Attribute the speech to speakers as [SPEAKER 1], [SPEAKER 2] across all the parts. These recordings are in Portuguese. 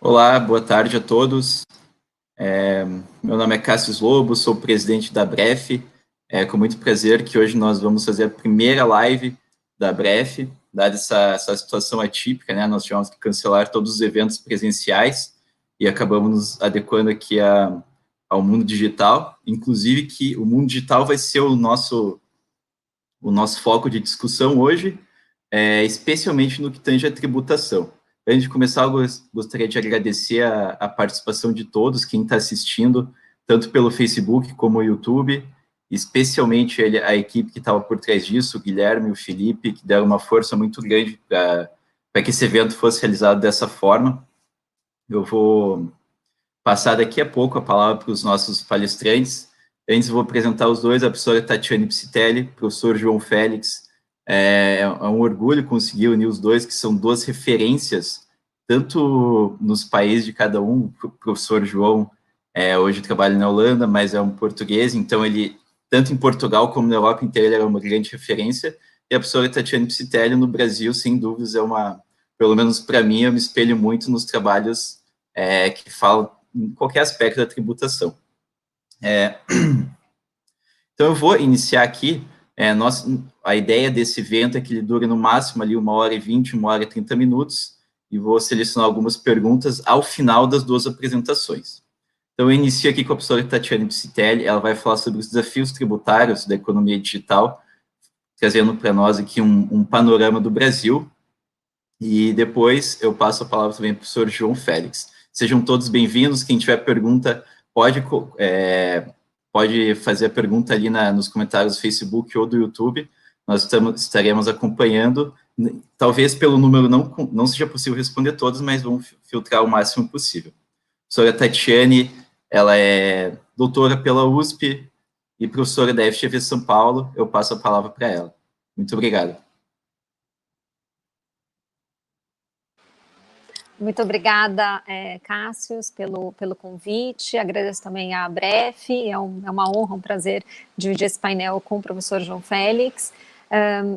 [SPEAKER 1] Olá, boa tarde a todos. Meu nome é Cássio Lobo, sou presidente da Bref. É com muito prazer que hoje nós vamos fazer a primeira live da Bref, dada essa situação atípica, né? Nós tivemos que cancelar todos os eventos presenciais e acabamos nos adequando aqui ao mundo digital. Inclusive que o mundo digital vai ser o nosso foco de discussão hoje, especialmente no que tange a tributação. Antes de começar, eu gostaria de agradecer a participação de todos, quem está assistindo, tanto pelo Facebook como o YouTube, especialmente a equipe que estava por trás disso, o Guilherme e o Felipe, que deram uma força muito grande para que esse evento fosse realizado dessa forma. Eu vou passar daqui a pouco a palavra para os nossos palestrantes. Antes, eu vou apresentar os dois, a professora Tatiane Psitelli, professor João Félix. É um orgulho conseguir unir os dois, que são duas referências, tanto nos países de cada um. O professor João hoje trabalha na Holanda, mas é um português, então ele, tanto em Portugal como na Europa inteira, ele é uma grande referência. E a professora Tatiane Psitelli, no Brasil, sem dúvidas, pelo menos para mim, eu me espelho muito nos trabalhos que falam em qualquer aspecto da tributação. Então, eu vou iniciar aqui. A ideia desse evento é que ele dure no máximo ali 1h20, 1h30 minutos, e vou selecionar algumas perguntas ao final das duas apresentações. Então, eu inicio aqui com a professora Tatiane Psitelli. Ela vai falar sobre os desafios tributários da economia digital, trazendo para nós aqui um panorama do Brasil. E depois eu passo a palavra também para o professor João Félix. Sejam todos bem-vindos. Quem tiver pergunta, pode fazer a pergunta ali nos comentários do Facebook ou do YouTube. Nós estaremos acompanhando. Talvez pelo número não seja possível responder todos, mas vamos filtrar o máximo possível. A professora Tatiane, ela é doutora pela USP e professora da FGV São Paulo. Eu passo a palavra para ela. Muito obrigado.
[SPEAKER 2] Muito obrigada, Cássius, pelo convite. Agradeço também à Bref. É uma honra, um prazer dividir esse painel com o professor João Félix.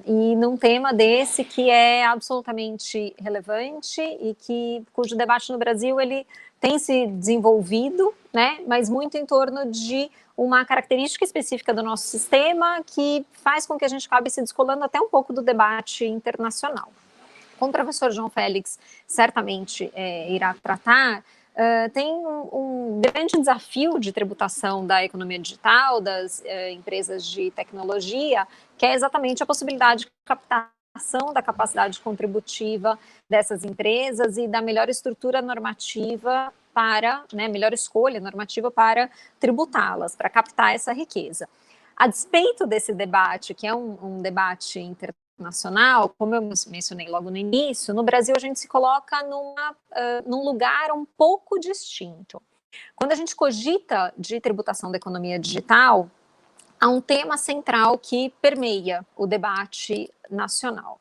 [SPEAKER 2] E num tema desse que é absolutamente relevante e cujo debate no Brasil ele tem se desenvolvido, né, mas muito em torno de uma característica específica do nosso sistema que faz com que a gente acabe se descolando até um pouco do debate internacional. Como o professor João Félix certamente irá tratar, tem um grande desafio de tributação da economia digital, das empresas de tecnologia, que é exatamente a possibilidade de captação da capacidade contributiva dessas empresas e da melhor estrutura normativa melhor escolha normativa para tributá-las, para captar essa riqueza. A despeito desse debate, que é um debate internacional, como eu mencionei logo no início, no Brasil a gente se coloca num lugar um pouco distinto. Quando a gente cogita de tributação da economia digital, há um tema central que permeia o debate nacional.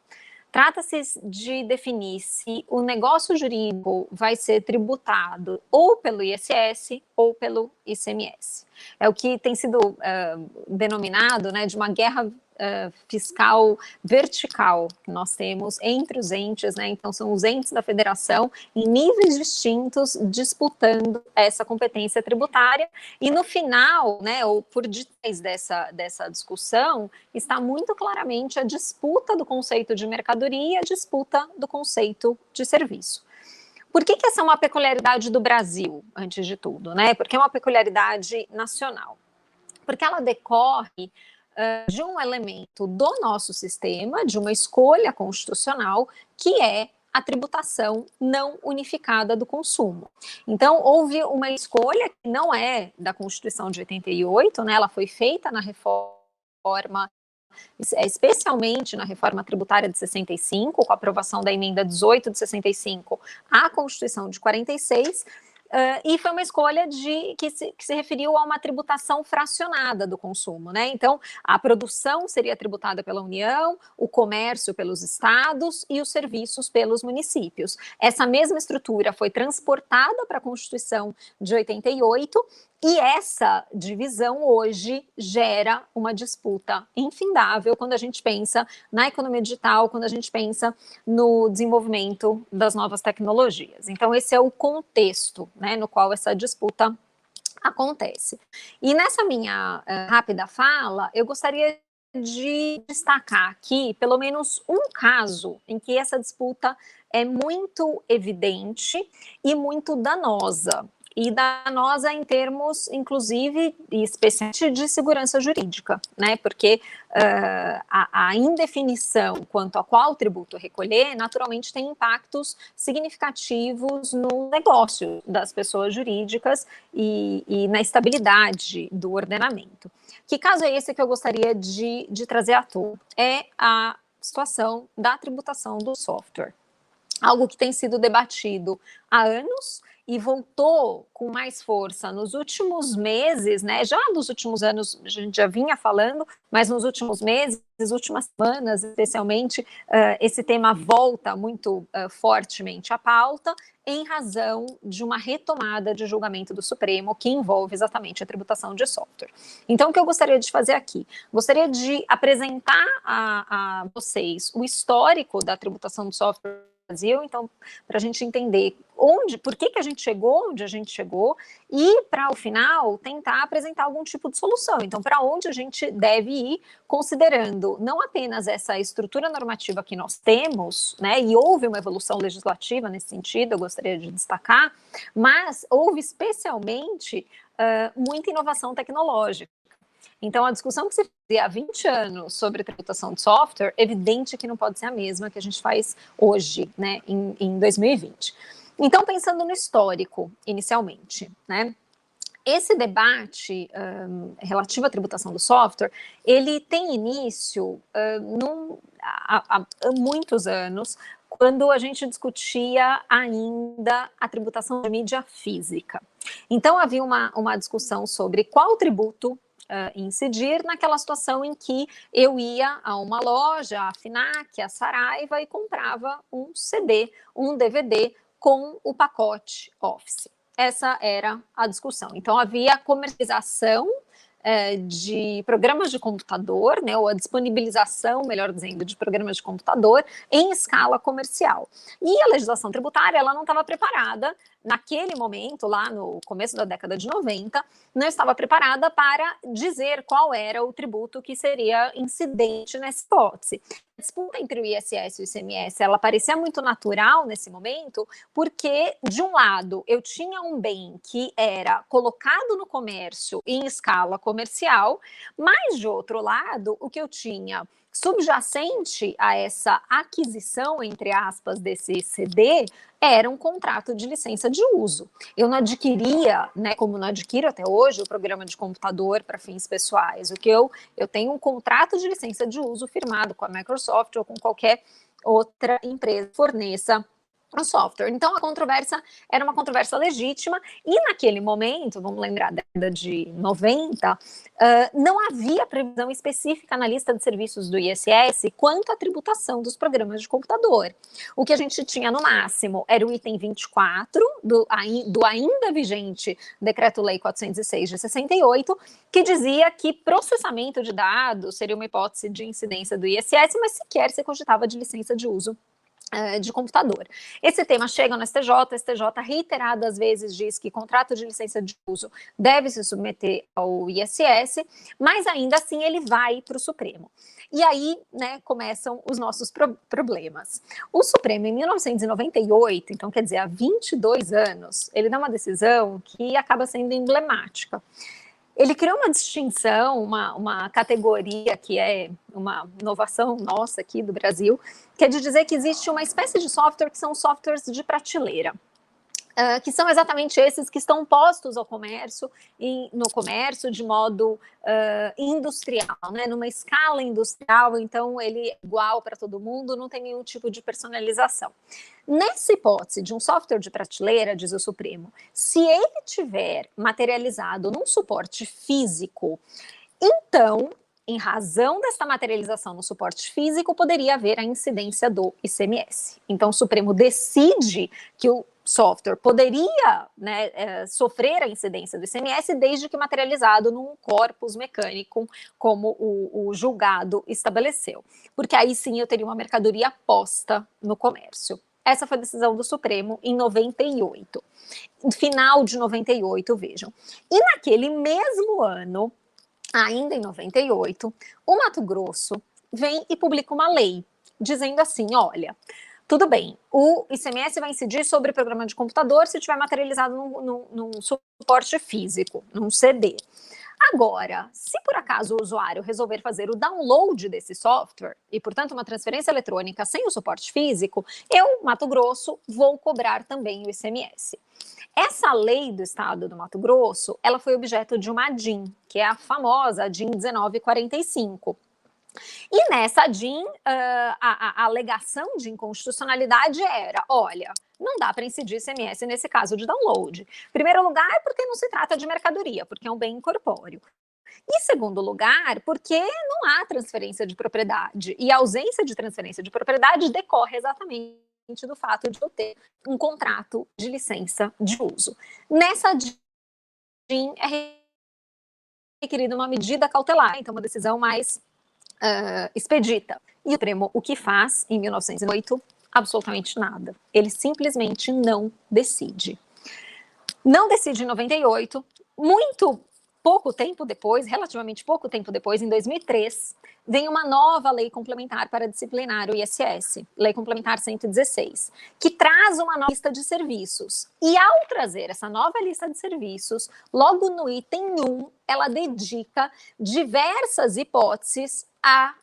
[SPEAKER 2] Trata-se de definir se o negócio jurídico vai ser tributado ou pelo ISS ou pelo ICMS. É o que tem sido denominado, né, de uma guerra fiscal vertical que nós temos entre os entes, né? Então são os entes da federação em níveis distintos disputando essa competência tributária e no final, né, ou por detrás dessa discussão está muito claramente a disputa do conceito de mercadoria e a disputa do conceito de serviço. Por que essa é uma peculiaridade do Brasil, antes de tudo, né? Porque é uma peculiaridade nacional. Porque ela decorre de um elemento do nosso sistema, de uma escolha constitucional, que é a tributação não unificada do consumo. Então, houve uma escolha que não é da Constituição de 88, né? Ela foi feita na reforma, especialmente na reforma tributária de 65, com a aprovação da emenda 18 de 65 à Constituição de 46, e foi uma escolha que se referiu a uma tributação fracionada do consumo, né? Então, a produção seria tributada pela União, o comércio pelos estados e os serviços pelos municípios. Essa mesma estrutura foi transportada para a Constituição de 88 E essa divisão hoje gera uma disputa infindável quando a gente pensa na economia digital, quando a gente pensa no desenvolvimento das novas tecnologias. Então, esse é o contexto, né, no qual essa disputa acontece. E nessa minha rápida fala, eu gostaria de destacar aqui pelo menos um caso em que essa disputa é muito evidente e muito danosa. E danosa em termos, inclusive, e especialmente de segurança jurídica, né? Porque a indefinição quanto a qual tributo recolher, naturalmente tem impactos significativos no negócio das pessoas jurídicas e na estabilidade do ordenamento. Que caso é esse que eu gostaria de trazer à tona? É a situação da tributação do software. Algo que tem sido debatido há anos e voltou com mais força nos últimos meses, né? Já nos últimos anos a gente já vinha falando, mas nos últimos meses, nas últimas semanas, especialmente, esse tema volta muito fortemente à pauta, em razão de uma retomada de julgamento do Supremo que envolve exatamente a tributação de software. Então, o que eu gostaria de fazer aqui? Gostaria de apresentar a vocês o histórico da tributação do software Brasil, então, para a gente entender por que a gente chegou onde a gente chegou e, para o final, tentar apresentar algum tipo de solução. Então, para onde a gente deve ir, considerando não apenas essa estrutura normativa que nós temos, né, e houve uma evolução legislativa nesse sentido, eu gostaria de destacar, mas houve especialmente muita inovação tecnológica. Então, a discussão que se fazia há 20 anos sobre tributação de software, é evidente que não pode ser a mesma que a gente faz hoje, né, em 2020. Então, pensando no histórico, inicialmente, né, esse debate relativo à tributação do software, ele tem início há muitos anos, quando a gente discutia ainda a tributação da mídia física. Então, havia uma discussão sobre qual tributo incidir naquela situação em que eu ia a uma loja, a Fnac, a Saraiva, e comprava um CD, um DVD com o pacote Office. Essa era a discussão. Então, havia comercialização de programas de computador, né, ou a disponibilização, melhor dizendo, de programas de computador em escala comercial. E a legislação tributária, ela não estava preparada, naquele momento, lá no começo da década de 90, não estava preparada para dizer qual era o tributo que seria incidente nessa hipótese. A disputa entre o ISS e o ICMS, ela parecia muito natural nesse momento, porque, de um lado, eu tinha um bem que era colocado no comércio em escala comercial, mas, de outro lado, o que eu tinha subjacente a essa aquisição, entre aspas, desse CD, era um contrato de licença de uso. Eu não adquiria, né, como não adquiro até hoje, o programa de computador para fins pessoais. O que eu tenho um contrato de licença de uso firmado com a Microsoft ou com qualquer outra empresa que forneça o software. Então, a controvérsia era uma controvérsia legítima e, naquele momento, vamos lembrar da década de 90, não havia previsão específica na lista de serviços do ISS quanto à tributação dos programas de computador. O que a gente tinha, no máximo, era o item 24 do ainda vigente Decreto-Lei 406 de 68, que dizia que processamento de dados seria uma hipótese de incidência do ISS, mas sequer se cogitava de licença de uso de computador. Esse tema chega no STJ, o STJ reiteradas vezes diz que contrato de licença de uso deve se submeter ao ISS, mas ainda assim ele vai para o Supremo. E aí, né, começam os nossos problemas. O Supremo, em 1998, então quer dizer, há 22 anos, ele dá uma decisão que acaba sendo emblemática. Ele criou uma distinção, uma categoria que é uma inovação nossa aqui do Brasil, que é de dizer que existe uma espécie de software que são softwares de prateleira. Que são exatamente esses que estão postos ao comércio, no comércio de modo industrial, né? Numa escala industrial, então ele é igual para todo mundo, não tem nenhum tipo de personalização. Nessa hipótese de um software de prateleira, diz o Supremo, se ele tiver materializado num suporte físico, então, em razão desta materialização no suporte físico, poderia haver a incidência do ICMS. Então, o Supremo decide que software poderia, né, sofrer a incidência do ICMS desde que materializado num corpus mecânico, como o julgado estabeleceu. Porque aí sim eu teria uma mercadoria posta no comércio. Essa foi a decisão do Supremo em 98. Final de 98, vejam. E naquele mesmo ano, ainda em 98, o Mato Grosso vem e publica uma lei dizendo assim, olha, tudo bem, o ICMS vai incidir sobre o programa de computador se estiver materializado num suporte físico, num CD. Agora, se por acaso o usuário resolver fazer o download desse software e, portanto, uma transferência eletrônica sem o suporte físico, eu, Mato Grosso, vou cobrar também o ICMS. Essa lei do estado do Mato Grosso, ela foi objeto de uma DIN, que é a famosa DIN 1945. E nessa DIN, a alegação de inconstitucionalidade era, olha, não dá para incidir ICMS nesse caso de download. Em primeiro lugar, porque não se trata de mercadoria, porque é um bem incorpóreo. E segundo lugar, porque não há transferência de propriedade. E a ausência de transferência de propriedade decorre exatamente do fato de eu ter um contrato de licença de uso. Nessa DIN é requerida uma medida cautelar, então uma decisão mais expedita. E o Supremo, o que faz em 1908? Absolutamente nada. Ele simplesmente não decide. Não decide em 98, muito pouco tempo depois, relativamente pouco tempo depois, em 2003, vem uma nova lei complementar para disciplinar o ISS, Lei Complementar 116, que traz uma nova lista de serviços. E ao trazer essa nova lista de serviços, logo no item 1, ela dedica diversas hipóteses a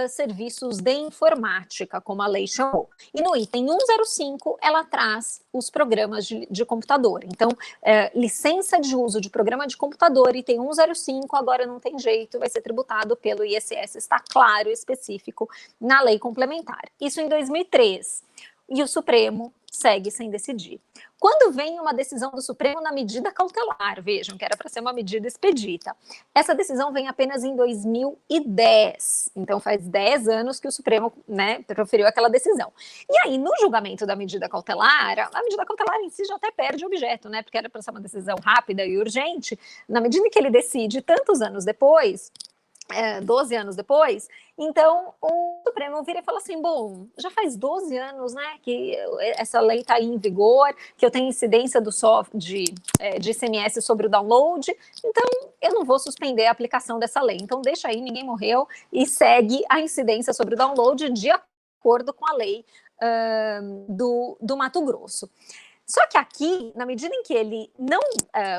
[SPEAKER 2] serviços de informática, como a lei chamou. E no item 105, ela traz os programas de computador. Então, licença de uso de programa de computador, item 105, agora não tem jeito, vai ser tributado pelo ISS, está claro e específico na lei complementar. Isso em 2003. E o Supremo segue sem decidir. Quando vem uma decisão do Supremo na medida cautelar, vejam que era para ser uma medida expedita, essa decisão vem apenas em 2010, então faz 10 anos que o Supremo, né, proferiu aquela decisão. E aí, no julgamento da medida cautelar, a medida cautelar em si já até perde o objeto, né, porque era para ser uma decisão rápida e urgente, na medida que ele decide tantos anos depois, 12 anos depois, então o Supremo vira e fala assim, bom, já faz 12 anos, né, que essa lei está em vigor, que eu tenho incidência de ICMS sobre o download, então eu não vou suspender a aplicação dessa lei, então deixa aí, ninguém morreu, e segue a incidência sobre o download de acordo com a lei do Mato Grosso. Só que aqui, na medida em que ele não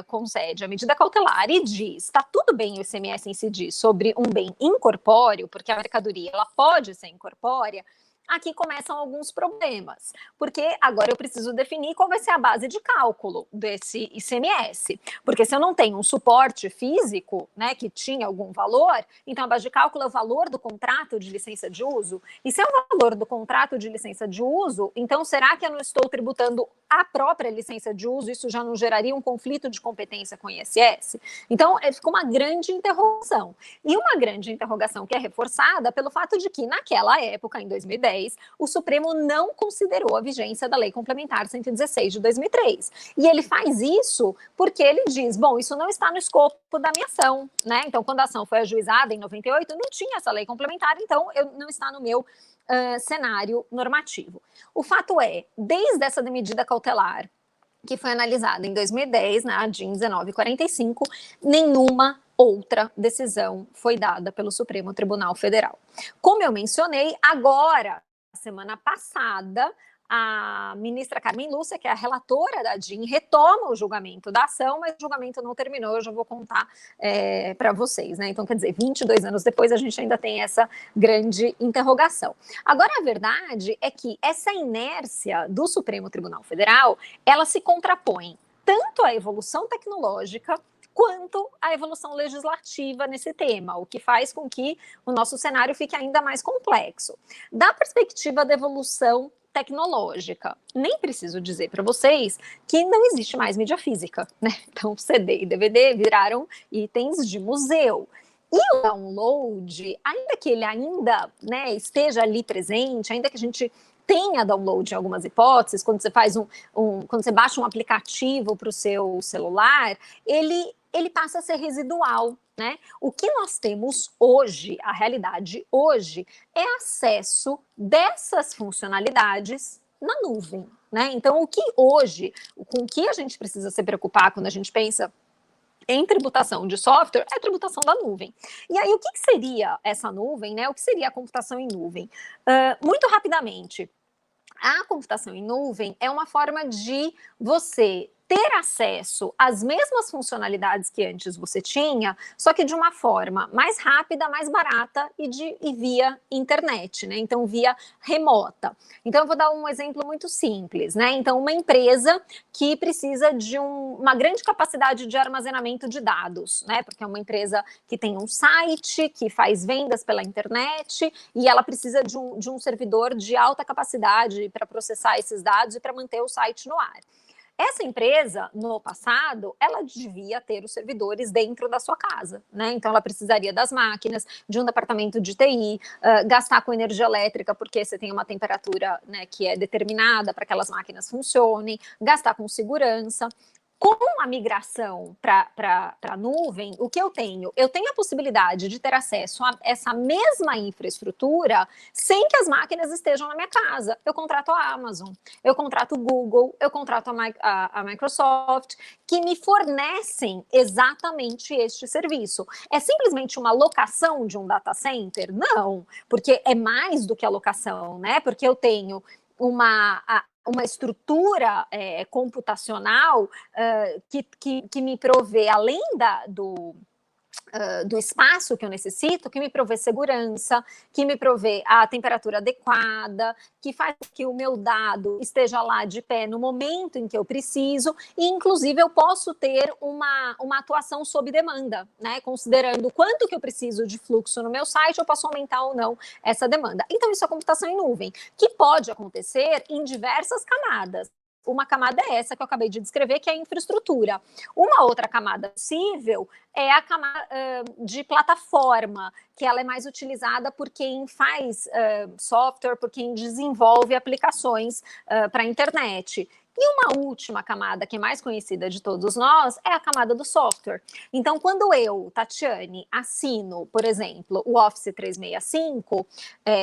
[SPEAKER 2] concede a medida cautelar e diz, está tudo bem o ICMS incidir sobre um bem incorpóreo, porque a mercadoria ela pode ser incorpórea, aqui começam alguns problemas, porque agora eu preciso definir qual vai ser a base de cálculo desse ICMS, porque se eu não tenho um suporte físico, né, que tinha algum valor, então a base de cálculo é o valor do contrato de licença de uso, e se é o valor do contrato de licença de uso, então será que eu não estou tributando a própria licença de uso, isso já não geraria um conflito de competência com o ISS? Então, ficou uma grande interrogação. E uma grande interrogação que é reforçada pelo fato de que, naquela época, em 2010, o Supremo não considerou a vigência da Lei Complementar 116 de 2003. E ele faz isso porque ele diz, bom, isso não está no escopo da minha ação, né? Então, quando a ação foi ajuizada em 98, não tinha essa lei complementar, então não está no meu cenário normativo. O fato é, desde essa medida cautelar, que foi analisada em 2010, na DIN 1945, nenhuma outra decisão foi dada pelo Supremo Tribunal Federal. Como eu mencionei, agora, semana passada, a ministra Carmen Lúcia, que é a relatora da DIN, retoma o julgamento da ação, mas o julgamento não terminou, eu já vou contar para vocês, né? Então, quer dizer, 22 anos depois a gente ainda tem essa grande interrogação. Agora, a verdade é que essa inércia do Supremo Tribunal Federal, ela se contrapõe tanto à evolução tecnológica quanto à evolução legislativa nesse tema, o que faz com que o nosso cenário fique ainda mais complexo. Da perspectiva da evolução tecnológica, nem preciso dizer para vocês que não existe mais mídia física, né? Então, CD e DVD viraram itens de museu. E o download, ainda que ele ainda, né, esteja ali presente, ainda que a gente tenha download em algumas hipóteses, quando você faz quando você baixa um aplicativo para o seu celular, ele passa a ser residual, né? O que nós temos hoje, a realidade hoje, é acesso dessas funcionalidades na nuvem, né? Então, o que hoje, com o que a gente precisa se preocupar quando a gente pensa em tributação de software, é a tributação da nuvem. E aí, o que seria essa nuvem, né? O que seria a computação em nuvem? Muito rapidamente, a computação em nuvem é uma forma de você ter acesso às mesmas funcionalidades que antes você tinha, só que de uma forma mais rápida, mais barata e via internet, né? Então, via remota. Então, eu vou dar um exemplo muito simples, né? Então, uma empresa que precisa de uma grande capacidade de armazenamento de dados, né? Porque é uma empresa que tem um site, que faz vendas pela internet, e ela precisa de um servidor de alta capacidade para processar esses dados e para manter o site no ar. Essa empresa, no passado, ela devia ter os servidores dentro da sua casa, né? Então, ela precisaria das máquinas, de um departamento de TI, gastar com energia elétrica, porque você tem uma temperatura, né, que é determinada para que aquelas máquinas funcionem, gastar com segurança. Com a migração para a nuvem, o que eu tenho? Eu tenho a possibilidade de ter acesso a essa mesma infraestrutura sem que as máquinas estejam na minha casa. Eu contrato a Amazon, eu contrato o Google, eu contrato a Microsoft, que me fornecem exatamente este serviço. É simplesmente uma locação de um data center? Não, porque é mais do que a locação, né? Porque eu tenho uma estrutura computacional que me provê, além do espaço que eu necessito, que me provê segurança, que me provê a temperatura adequada, que faz que o meu dado esteja lá de pé no momento em que eu preciso, e inclusive eu posso ter uma atuação sob demanda, né? Considerando quanto que eu preciso de fluxo no meu site, eu posso aumentar ou não essa demanda. Então, isso é computação em nuvem, que pode acontecer em diversas camadas. Uma camada é essa que eu acabei de descrever, que é a infraestrutura. Uma outra camada possível é a camada de plataforma, que ela é mais utilizada por quem faz software, por quem desenvolve aplicações para a internet. E uma última camada, que é mais conhecida de todos nós, é a camada do software. Então, quando eu, Tatiane, assino, por exemplo, o Office 365,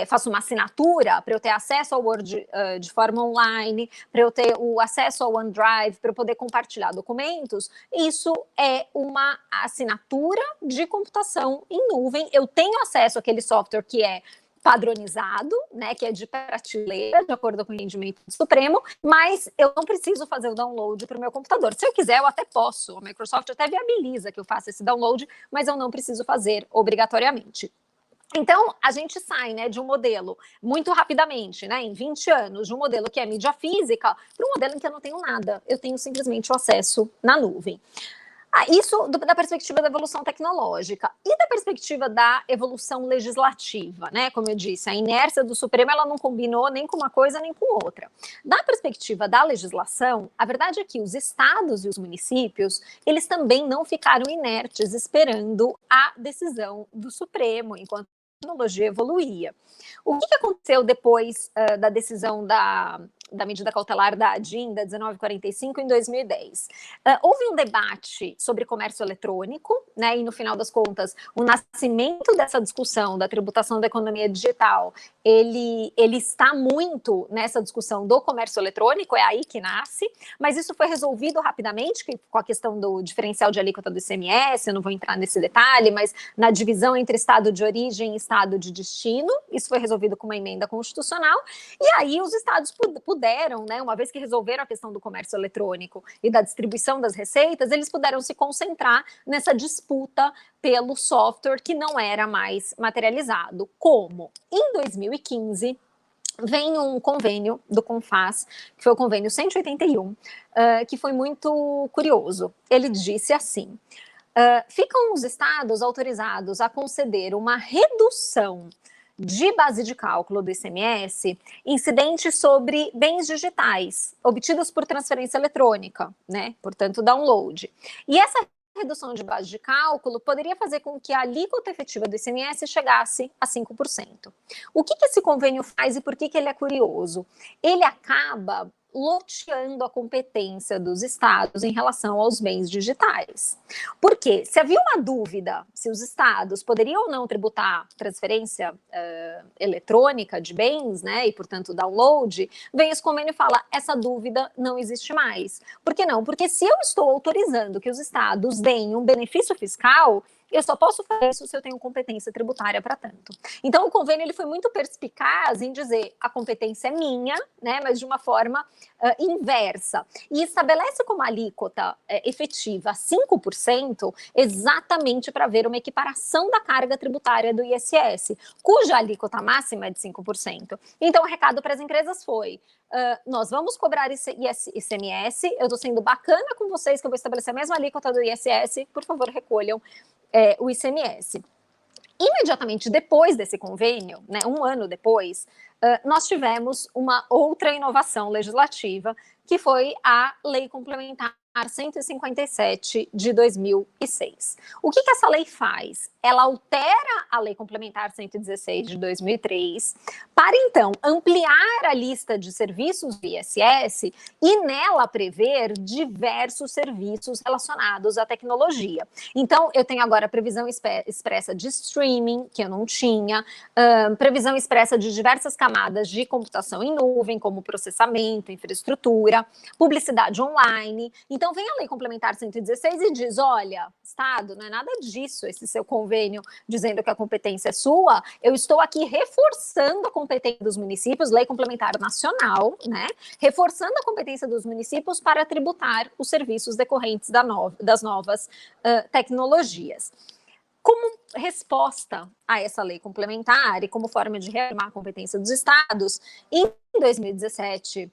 [SPEAKER 2] faço uma assinatura para eu ter acesso ao Word de forma online, para eu ter o acesso ao OneDrive, para eu poder compartilhar documentos, isso é uma assinatura de computação em nuvem. Eu tenho acesso àquele software que é padronizado, né, que é de prateleira, de acordo com o rendimento do Supremo, mas eu não preciso fazer o download para o meu computador. Se eu quiser, eu até posso. A Microsoft até viabiliza que eu faça esse download, mas eu não preciso fazer obrigatoriamente. Então, a gente sai, né, de um modelo muito rapidamente, né, em 20 anos, de um modelo que é mídia física, para um modelo em que eu não tenho nada. Eu tenho simplesmente o acesso na nuvem. Isso da perspectiva da evolução tecnológica. E da perspectiva da evolução legislativa, né? Como eu disse, a inércia do Supremo ela não combinou nem com uma coisa nem com outra. Da perspectiva da legislação, a verdade é que os estados e os municípios, eles também não ficaram inertes esperando a decisão do Supremo, enquanto a tecnologia evoluía. O que aconteceu depois da decisão da medida cautelar da ADIM, da 1945, em 2010. Houve um debate sobre comércio eletrônico, né, e no final das contas, o nascimento dessa discussão da tributação da economia digital, ele está muito nessa discussão do comércio eletrônico, é aí que nasce, mas isso foi resolvido rapidamente com a questão do diferencial de alíquota do ICMS, eu não vou entrar nesse detalhe, mas na divisão entre estado de origem e estado de destino, isso foi resolvido com uma emenda constitucional, e aí os estados puderam, né, uma vez que resolveram a questão do comércio eletrônico e da distribuição das receitas, eles puderam se concentrar nessa disputa pelo software que não era mais materializado. Como? Em 2015, vem um convênio do CONFAS, que foi o convênio 181, que foi muito curioso. Ele disse assim: ficam os estados autorizados a conceder uma redução de base de cálculo do ICMS incidente sobre bens digitais obtidos por transferência eletrônica, né? Portanto, download. E essa redução de base de cálculo poderia fazer com que a alíquota efetiva do ICMS chegasse a 5%. O que esse convênio faz e por que ele é curioso? Ele acaba loteando a competência dos estados em relação aos bens digitais. Porque se havia uma dúvida se os estados poderiam ou não tributar transferência eletrônica de bens, né, e portanto download, vem esse convênio e fala, essa dúvida não existe mais. Por que não? Porque se eu estou autorizando que os estados deem um benefício fiscal, eu só posso fazer isso se eu tenho competência tributária para tanto. Então, o convênio ele foi muito perspicaz em dizer a competência é minha, né, mas de uma forma inversa. E estabelece como alíquota efetiva 5%, exatamente para ver uma equiparação da carga tributária do ISS, cuja alíquota máxima é de 5%. Então, o recado para as empresas foi, nós vamos cobrar ICMS, eu estou sendo bacana com vocês que eu vou estabelecer a mesma alíquota do ISS, por favor, recolham o ICMS. Imediatamente depois desse convênio, né, um ano depois, nós tivemos uma outra inovação legislativa, que foi a Lei Complementar 157 de 2006. O que essa lei faz? Ela altera a Lei Complementar 116 de 2003 para, então, ampliar a lista de serviços do ISS e nela prever diversos serviços relacionados à tecnologia. Então, eu tenho agora a previsão expressa de streaming, que eu não tinha, previsão expressa de diversas camadas de computação em nuvem, como processamento, infraestrutura, publicidade online. Então, vem a Lei Complementar 116 e diz, olha, Estado, não é nada disso, esse seu convênio dizendo que a competência é sua, eu estou aqui reforçando a competência dos municípios, Lei Complementar Nacional, né, reforçando a competência dos municípios para tributar os serviços decorrentes das novas tecnologias. Como resposta a essa lei complementar e como forma de reafirmar a competência dos estados, em 2017,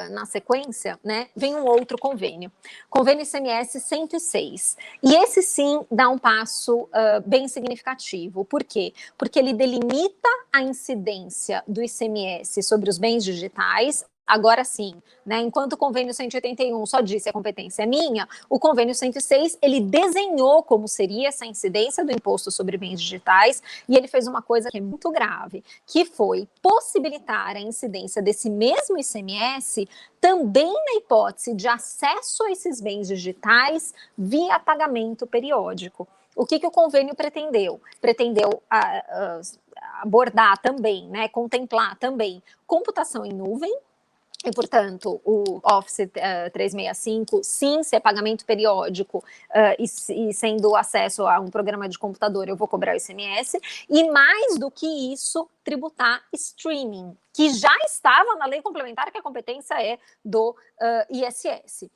[SPEAKER 2] na sequência, né, vem um outro convênio ICMS 106. E esse sim dá um passo bem significativo. Por quê? Porque ele delimita a incidência do ICMS sobre os bens digitais. Agora sim, né, enquanto o convênio 181 só disse a competência é minha, o convênio 106, ele desenhou como seria essa incidência do imposto sobre bens digitais e ele fez uma coisa que é muito grave, que foi possibilitar a incidência desse mesmo ICMS também na hipótese de acesso a esses bens digitais via pagamento periódico. O que o convênio pretendeu? Pretendeu abordar também, né, contemplar também computação em nuvem, e, portanto, o Office 365, sim, se é pagamento periódico e sendo acesso a um programa de computador, eu vou cobrar o ICMS. E, mais do que isso, tributar streaming, que já estava na lei complementar, que a competência é do ISS.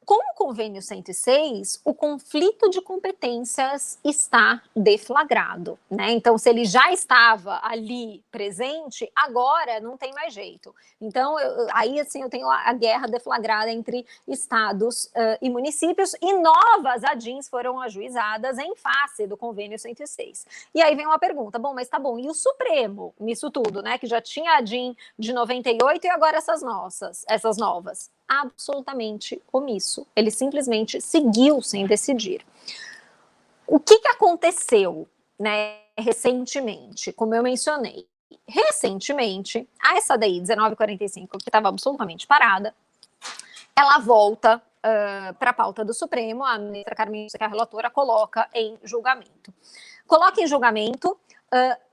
[SPEAKER 2] Com o convênio 106, o conflito de competências está deflagrado, né? Então, se ele já estava ali presente, agora não tem mais jeito. Então, aí assim, eu tenho a guerra deflagrada entre estados e municípios, e novas ADINs foram ajuizadas em face do convênio 106. E aí vem uma pergunta, bom, mas tá bom, e o Supremo nisso tudo, né? Que já tinha a ADIN de 98 e agora essas novas. Absolutamente omisso. Ele simplesmente seguiu sem decidir. O que aconteceu, né, recentemente? Como eu mencionei, recentemente, a SADI 1945, que estava absolutamente parada, ela volta para a pauta do Supremo, a ministra Carmen, que é a relatora, coloca em julgamento. Coloca em julgamento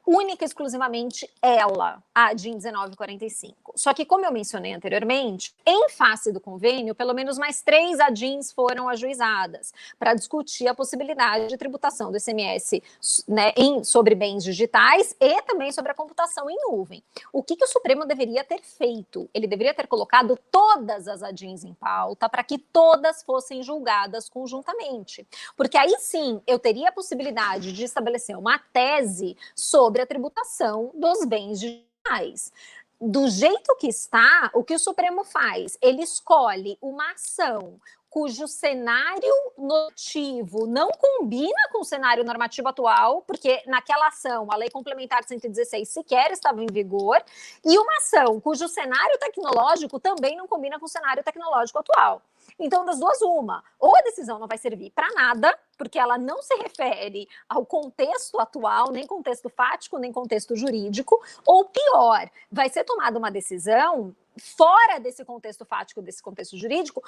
[SPEAKER 2] única e exclusivamente ela, a ADIN 1945. Só que, como eu mencionei anteriormente, em face do convênio, pelo menos mais 3 ADINs foram ajuizadas para discutir a possibilidade de tributação do ICMS, né, sobre bens digitais e também sobre a computação em nuvem. O que o Supremo deveria ter feito? Ele deveria ter colocado todas as ADINs em pauta para que todas fossem julgadas conjuntamente. Porque aí sim, eu teria a possibilidade de estabelecer uma tese sobre a tributação dos bens digitais. Do jeito que está, o que o Supremo faz? Ele escolhe uma ação cujo cenário normativo não combina com o cenário normativo atual, porque naquela ação a Lei Complementar 116 sequer estava em vigor, e uma ação cujo cenário tecnológico também não combina com o cenário tecnológico atual. Então, das duas, uma. Ou a decisão não vai servir para nada, porque ela não se refere ao contexto atual, nem contexto fático, nem contexto jurídico, ou pior, vai ser tomada uma decisão fora desse contexto fático, desse contexto jurídico,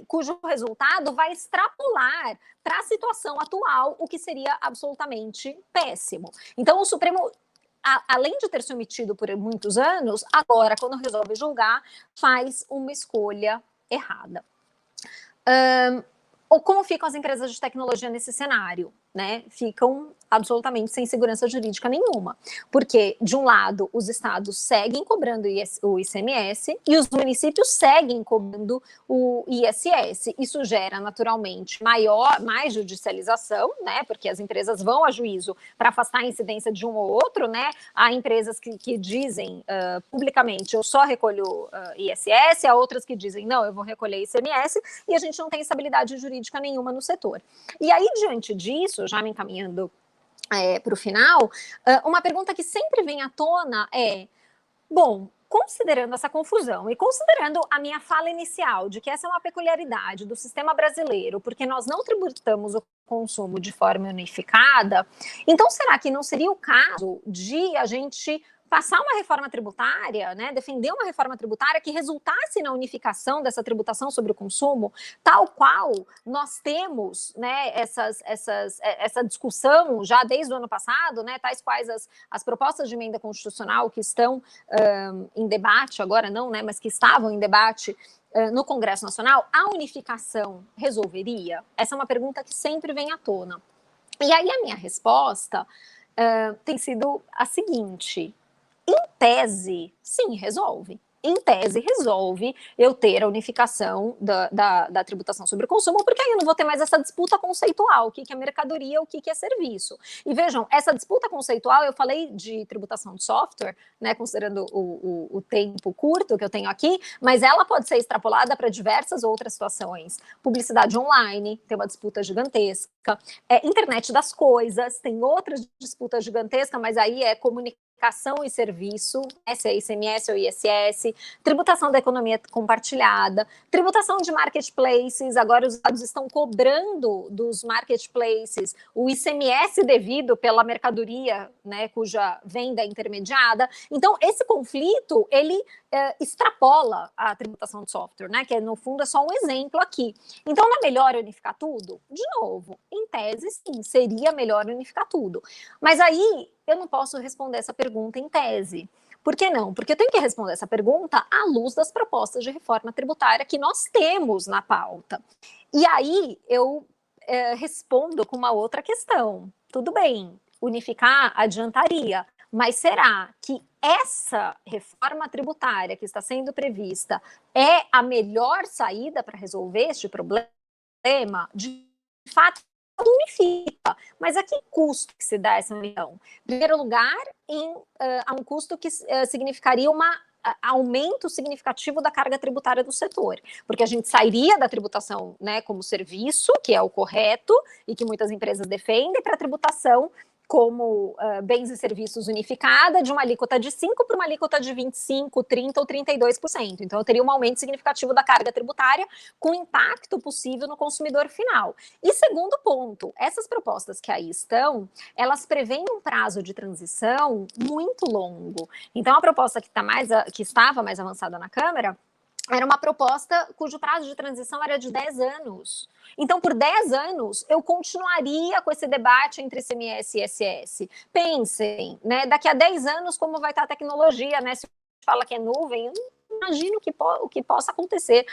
[SPEAKER 2] cujo resultado vai extrapolar para a situação atual, o que seria absolutamente péssimo. Então, o Supremo, além de ter se omitido por muitos anos, agora, quando resolve julgar, faz uma escolha errada. Ou como ficam as empresas de tecnologia nesse cenário, né? Ficam absolutamente sem segurança jurídica nenhuma, porque, de um lado, os estados seguem cobrando o ICMS e os municípios seguem cobrando o ISS. Isso gera, naturalmente, mais judicialização, né? Porque as empresas vão a juízo para afastar a incidência de um ou outro, né? Há empresas que dizem publicamente, eu só recolho ISS, há outras que dizem, não, eu vou recolher ICMS, e a gente não tem estabilidade jurídica nenhuma no setor. E aí, diante disso, já me encaminhando para o final, uma pergunta que sempre vem à tona é, bom, considerando essa confusão e considerando a minha fala inicial de que essa é uma peculiaridade do sistema brasileiro, porque nós não tributamos o consumo de forma unificada, então será que não seria o caso de a gente passar uma reforma tributária, né, defender uma reforma tributária que resultasse na unificação dessa tributação sobre o consumo, tal qual nós temos, né, essa discussão já desde o ano passado, né, tais quais as propostas de emenda constitucional que estão em debate, agora não, né, mas que estavam em debate no Congresso Nacional, a unificação resolveria? Essa é uma pergunta que sempre vem à tona. E aí a minha resposta tem sido a seguinte: em tese, sim, resolve. Em tese, resolve eu ter a unificação da tributação sobre o consumo, porque aí eu não vou ter mais essa disputa conceitual, o que é mercadoria, o que é serviço. E vejam, essa disputa conceitual, eu falei de tributação de software, né, considerando o tempo curto que eu tenho aqui, mas ela pode ser extrapolada para diversas outras situações. Publicidade online, tem uma disputa gigantesca. Internet das coisas, tem outras disputas gigantescas, mas aí é comunicação e serviço, se é ICMS ou ISS, tributação da economia compartilhada, tributação de marketplaces, agora os estados estão cobrando dos marketplaces o ICMS devido pela mercadoria, né, cuja venda é intermediada. Então, esse conflito, ele extrapola a tributação de software, né, que no fundo é só um exemplo aqui. Então, não é melhor unificar tudo? De novo, em tese, sim, seria melhor unificar tudo. Mas aí, eu não posso responder essa pergunta em tese. Por que não? Porque eu tenho que responder essa pergunta à luz das propostas de reforma tributária que nós temos na pauta. E aí eu respondo com uma outra questão. Tudo bem, unificar adiantaria, mas será que essa reforma tributária que está sendo prevista é a melhor saída para resolver este problema? De fato, unifica, mas a que custo que se dá essa união? Em primeiro lugar, a um custo que significaria um aumento significativo da carga tributária do setor, porque a gente sairia da tributação, né, como serviço, que é o correto e que muitas empresas defendem, para a tributação como bens e serviços unificada, de uma alíquota de 5% para uma alíquota de 25%, 30% ou 32%. Então, eu teria um aumento significativo da carga tributária com impacto possível no consumidor final. E segundo ponto, essas propostas que aí estão, elas prevêem um prazo de transição muito longo. Então, a proposta que estava mais avançada na Câmara era uma proposta cujo prazo de transição era de 10 anos. Então, por 10 anos, eu continuaria com esse debate entre ICMS e ISS. Pensem, né, daqui a 10 anos, como vai estar a tecnologia, né? Se a gente fala que é nuvem, eu não imagino o que possa acontecer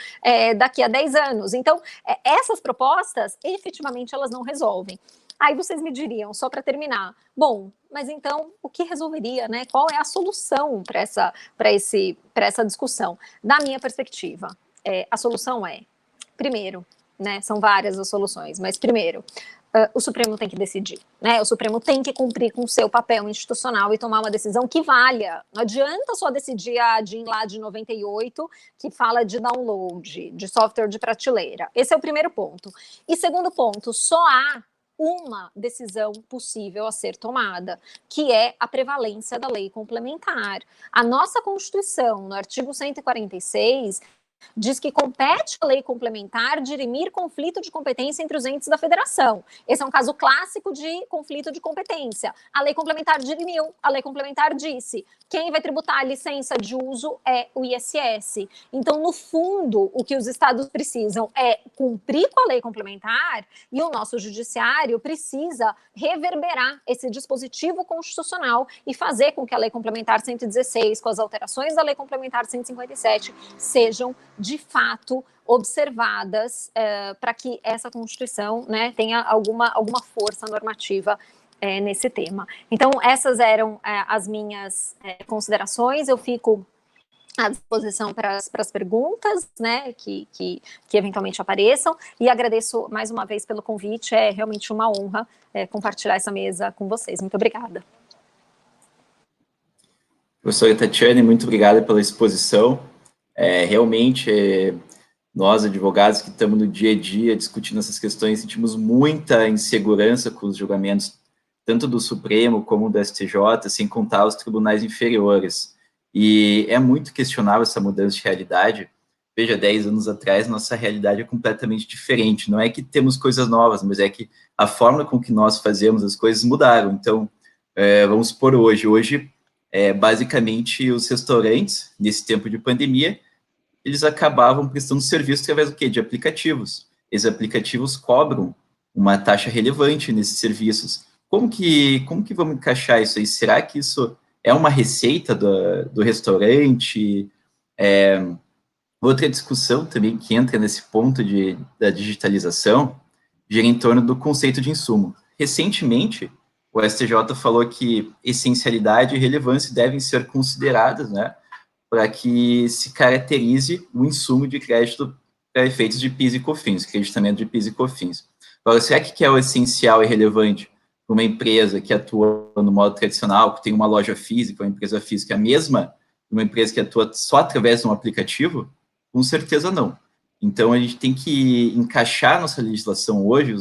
[SPEAKER 2] daqui a 10 anos. Então, essas propostas, efetivamente, elas não resolvem. Aí vocês me diriam, só para terminar, bom, mas então o que resolveria, né? Qual é a solução para essa discussão? Da minha perspectiva, a solução primeiro, né? São várias as soluções, mas primeiro, o Supremo tem que decidir, né? O Supremo tem que cumprir com o seu papel institucional e tomar uma decisão que valha. Não adianta só decidir a DIN lá de 98, que fala de download, de software de prateleira. Esse é o primeiro ponto. E segundo ponto, só há uma decisão possível a ser tomada, que é a prevalência da lei complementar. A nossa Constituição, no artigo 146, diz que compete à lei complementar dirimir conflito de competência entre os entes da federação. Esse é um caso clássico de conflito de competência. A lei complementar dirimiu, a lei complementar disse: quem vai tributar a licença de uso é o ISS. Então, no fundo, o que os estados precisam é cumprir com a lei complementar, e o nosso judiciário precisa reverberar esse dispositivo constitucional e fazer com que a lei complementar 116, com as alterações da lei complementar 157, sejam de fato observadas para que essa Constituição, né, tenha alguma força normativa nesse tema. Então, essas eram as minhas considerações. Eu fico à disposição para as perguntas, né, que eventualmente apareçam, e agradeço mais uma vez pelo convite. É realmente uma honra compartilhar essa mesa com vocês. Muito obrigada.
[SPEAKER 1] Professora Tatiane, muito obrigada pela exposição. Realmente, nós, advogados que estamos no dia a dia discutindo essas questões, sentimos muita insegurança com os julgamentos, tanto do Supremo como do STJ, sem contar os tribunais inferiores. E é muito questionável essa mudança de realidade. Veja, 10 anos atrás, nossa realidade é completamente diferente. Não é que temos coisas novas, mas é que a forma com que nós fazemos as coisas mudaram. Então, vamos supor hoje, basicamente, os restaurantes, nesse tempo de pandemia, eles acabavam prestando serviço através do quê? De aplicativos. Esses aplicativos cobram uma taxa relevante nesses serviços. Como que vamos encaixar isso aí? Será que isso é uma receita do restaurante? Outra discussão também que entra nesse ponto da digitalização gira em torno do conceito de insumo. Recentemente, o STJ falou que essencialidade e relevância devem ser consideradas, né, para que se caracterize o insumo de crédito para efeitos de PIS e COFINS, creditamento de PIS e COFINS. Agora, será que é o essencial e relevante para uma empresa que atua no modo tradicional, que tem uma loja física, uma empresa física, a mesma de uma empresa que atua só através de um aplicativo? Com certeza não. Então, a gente tem que encaixar nossa legislação hoje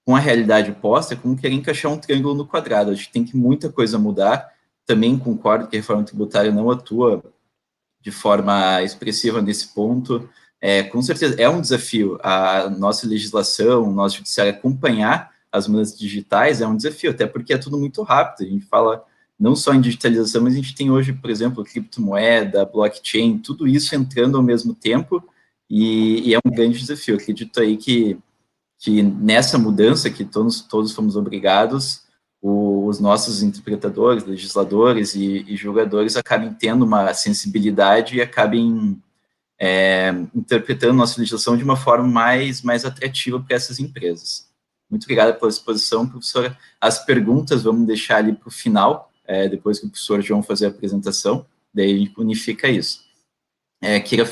[SPEAKER 1] com a realidade posta, como querer encaixar um triângulo no quadrado. Acho que tem que muita coisa mudar. Também concordo que a reforma tributária não atua de forma expressiva nesse ponto. Com certeza, é um desafio. A nossa legislação, o nosso judiciário acompanhar as mudanças digitais é um desafio, até porque é tudo muito rápido. A gente fala não só em digitalização, mas a gente tem hoje, por exemplo, criptomoeda, blockchain, tudo isso entrando ao mesmo tempo, e é um grande desafio. Eu acredito aí que nessa mudança que todos fomos obrigados, os nossos interpretadores, legisladores e julgadores acabem tendo uma sensibilidade e acabem interpretando nossa legislação de uma forma mais atrativa para essas empresas. Muito obrigado pela exposição, professora. As perguntas vamos deixar ali para o final, depois que o professor João fazer a apresentação, daí a gente unifica isso. Queria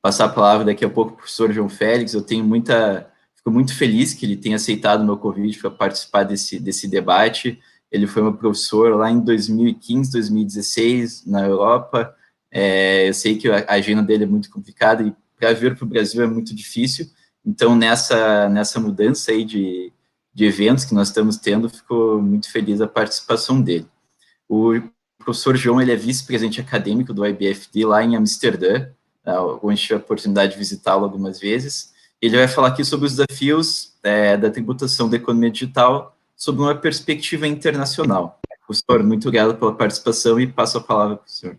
[SPEAKER 1] passar a palavra daqui a pouco para o professor João Félix. Fico muito feliz que ele tenha aceitado o meu convite para participar desse debate. Ele foi meu professor lá em 2015, 2016, na Europa. Eu sei que a agenda dele é muito complicada e para vir para o Brasil é muito difícil. Então, nessa mudança aí de eventos que nós estamos tendo, fico muito feliz a participação dele. O professor João, ele é vice-presidente acadêmico do IBFD lá em Amsterdã, onde tive a oportunidade de visitá-lo algumas vezes. Ele vai falar aqui sobre os desafios da tributação da economia digital sob uma perspectiva internacional. Professor, muito obrigado pela participação e passo a palavra para o senhor.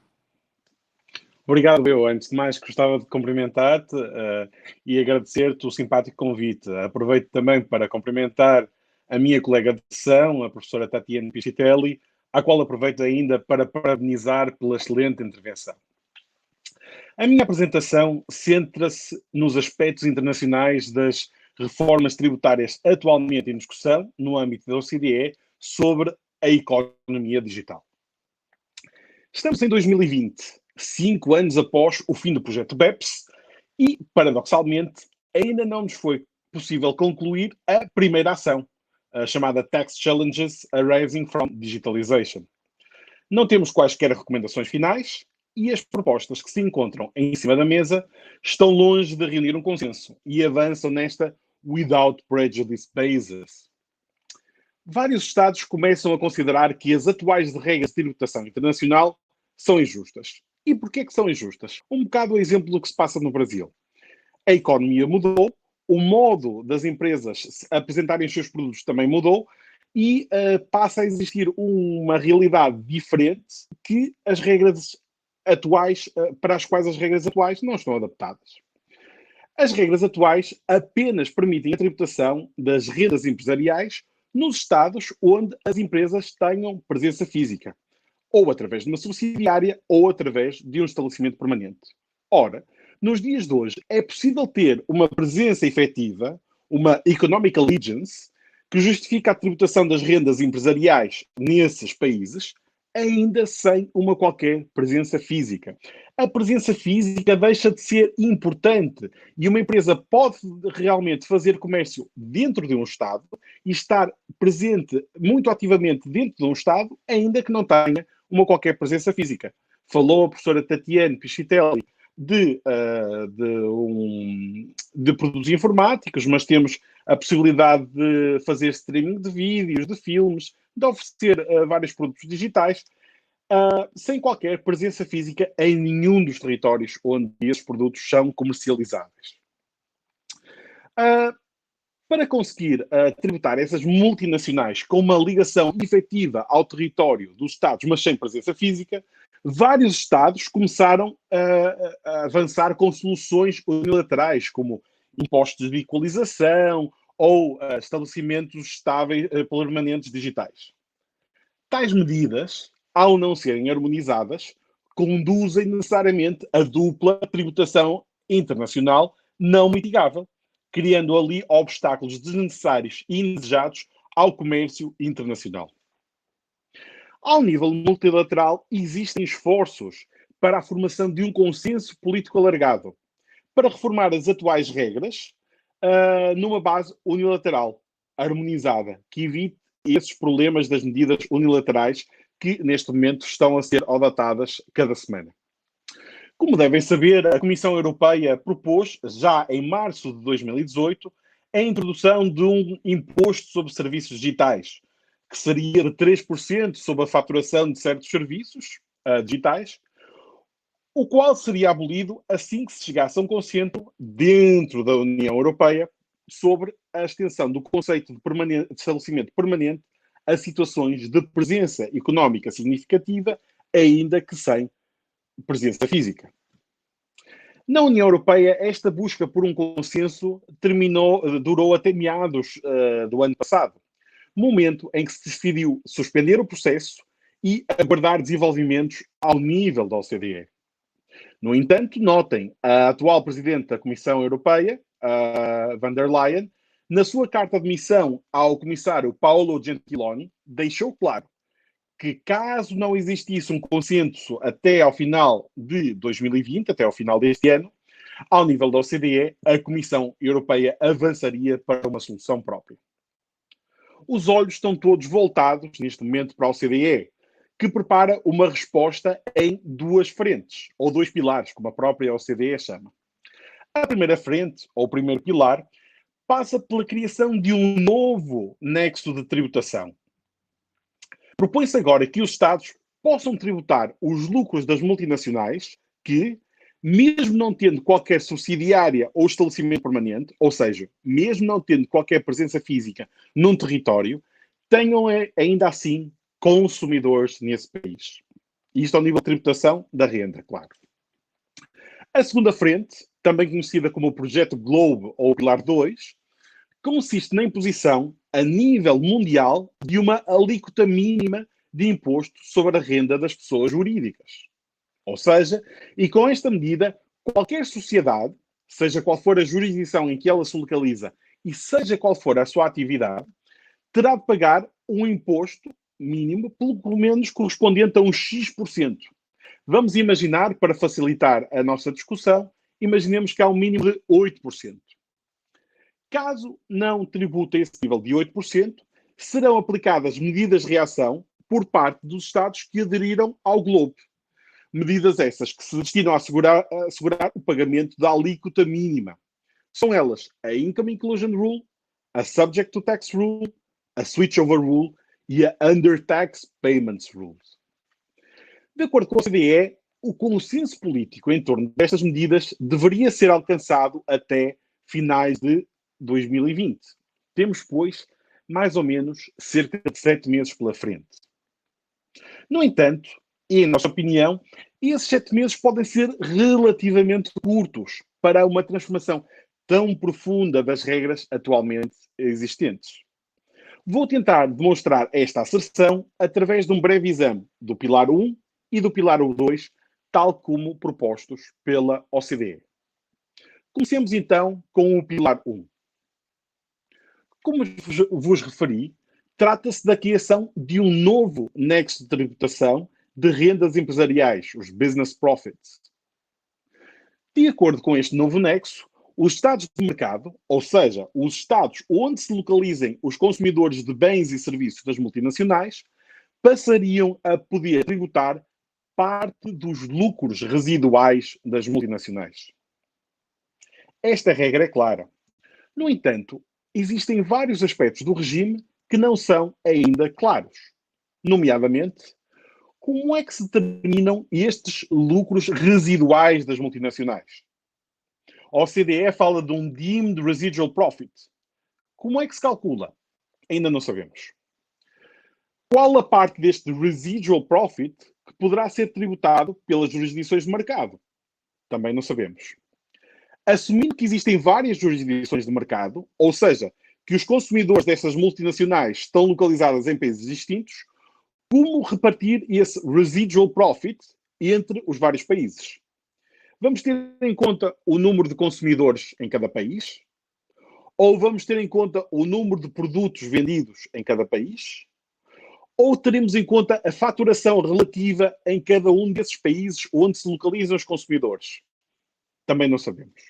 [SPEAKER 3] Obrigado, eu. Antes de mais, gostava de cumprimentar-te e agradecer-te o simpático convite. Aproveito também para cumprimentar a minha colega de sessão, a professora Tatiane Piscitelli, a qual aproveito ainda para parabenizar pela excelente intervenção. A minha apresentação centra-se nos aspectos internacionais das reformas tributárias atualmente em discussão, no âmbito da OCDE, sobre a economia digital. Estamos em 2020, 5 anos após o fim do projeto BEPS e, paradoxalmente, ainda não nos foi possível concluir a primeira ação, a chamada Tax Challenges Arising from Digitalization. Não temos quaisquer recomendações finais e as propostas que se encontram em cima da mesa estão longe de reunir um consenso e avançam nesta without prejudice basis. Vários Estados começam a considerar que as atuais regras de tributação internacional são injustas E porquê que são injustas? Um bocado o exemplo do que se passa no Brasil. A economia mudou, o modo das empresas apresentarem os seus produtos também mudou e passa a existir uma realidade diferente que as regras atuais, para as quais as regras atuais não estão adaptadas. As regras atuais apenas permitem a tributação das rendas empresariais nos estados onde as empresas tenham presença física, ou através de uma subsidiária, ou através de um estabelecimento permanente. Ora, nos dias de hoje, é possível ter uma presença efetiva, uma economic allegiance, que justifica a tributação das rendas empresariais nesses países, ainda sem uma qualquer presença física. A presença física deixa de ser importante e uma empresa pode realmente fazer comércio dentro de um Estado e estar presente muito ativamente dentro de um Estado, ainda que não tenha uma qualquer presença física. Falou a professora Tatiane Piscitelli de produtos informáticos, mas temos a possibilidade de fazer streaming de vídeos, de filmes, de oferecer vários produtos digitais, sem qualquer presença física em nenhum dos territórios onde esses produtos são comercializáveis. Para conseguir tributar essas multinacionais com uma ligação efetiva ao território dos Estados, mas sem presença física, vários Estados começaram a avançar com soluções unilaterais, como impostos de equalização ou estabelecimentos estáveis permanentes digitais. Tais medidas, ao não serem harmonizadas, conduzem necessariamente a dupla tributação internacional não mitigável, criando ali obstáculos desnecessários e indesejados ao comércio internacional. Ao nível multilateral, existem esforços para a formação de um consenso político alargado para reformar as atuais regras numa base unilateral, harmonizada, que evite esses problemas das medidas unilaterais que, neste momento, estão a ser adotadas cada semana. Como devem saber, a Comissão Europeia propôs, já em março de 2018, a introdução de um imposto sobre serviços digitais, que seria de 3% sobre a faturação de certos serviços digitais, o qual seria abolido assim que se chegasse a um consenso dentro da União Europeia sobre a extensão do conceito de estabelecimento permanente a situações de presença económica significativa, ainda que sem presença física. Na União Europeia, esta busca por um consenso durou até meados do ano passado, momento em que se decidiu suspender o processo e aguardar desenvolvimentos ao nível da OCDE. No entanto, notem, a atual Presidente da Comissão Europeia, Van der Leyen, na sua carta de missão ao Comissário Paolo Gentiloni, deixou claro que caso não existisse um consenso até ao final de 2020, até ao final deste ano, ao nível da OCDE, a Comissão Europeia avançaria para uma solução própria. Os olhos estão todos voltados, neste momento, para a OCDE, que prepara uma resposta em duas frentes, ou dois pilares, como a própria OCDE chama. A primeira frente, ou o primeiro pilar, passa pela criação de um novo nexo de tributação. Propõe-se agora que os Estados possam tributar os lucros das multinacionais que, mesmo não tendo qualquer subsidiária ou estabelecimento permanente, ou seja, mesmo não tendo qualquer presença física num território, tenham ainda assim consumidores nesse país. Isto ao nível de tributação da renda, claro. A segunda frente, também conhecida como o Projeto Globe ou Pilar 2, consiste na imposição, a nível mundial, de uma alíquota mínima de imposto sobre a renda das pessoas jurídicas. Ou seja, e com esta medida, qualquer sociedade, seja qual for a jurisdição em que ela se localiza e seja qual for a sua atividade, terá de pagar um imposto mínimo, pelo menos correspondente a um X%. Vamos imaginar, para facilitar a nossa discussão, imaginemos que há um mínimo de 8%. Caso não tribute esse nível de 8%, serão aplicadas medidas de reação por parte dos Estados que aderiram ao Globe. Medidas essas que se destinam a assegurar o pagamento da alíquota mínima. São elas a Income Inclusion Rule, a Subject to Tax Rule, a Switchover Rule e a Under Tax Payments Rules. De acordo com a OCDE, O consenso político em torno destas medidas deveria ser alcançado até finais de 2020. Temos, pois, mais ou menos cerca de 7 meses pela frente. No entanto, e em nossa opinião, esses 7 meses podem ser relativamente curtos para uma transformação tão profunda das regras atualmente existentes. Vou tentar demonstrar esta asserção através de um breve exame do Pilar 1 e do Pilar 2, tal como propostos pela OCDE. Comecemos então com o Pilar 1. Como vos referi, trata-se da criação de um novo nexo de tributação de rendas empresariais, os business profits. De acordo com este novo nexo, os estados de mercado, ou seja, os estados onde se localizem os consumidores de bens e serviços das multinacionais, passariam a poder tributar parte dos lucros residuais das multinacionais. Esta regra é clara. No entanto, existem vários aspectos do regime que não são ainda claros. Nomeadamente, como é que se determinam estes lucros residuais das multinacionais? A OCDE fala de um Deemed Residual Profit. Como é que se calcula? Ainda não sabemos. Qual a parte deste Residual Profit que poderá ser tributado pelas jurisdições de mercado? Também não sabemos. Assumindo que existem várias jurisdições de mercado, ou seja, que os consumidores dessas multinacionais estão localizados em países distintos, como repartir esse residual profit entre os vários países? Vamos ter em conta o número de consumidores em cada país? Ou vamos ter em conta o número de produtos vendidos em cada país? Ou teremos em conta a faturação relativa em cada um desses países onde se localizam os consumidores? Também não sabemos.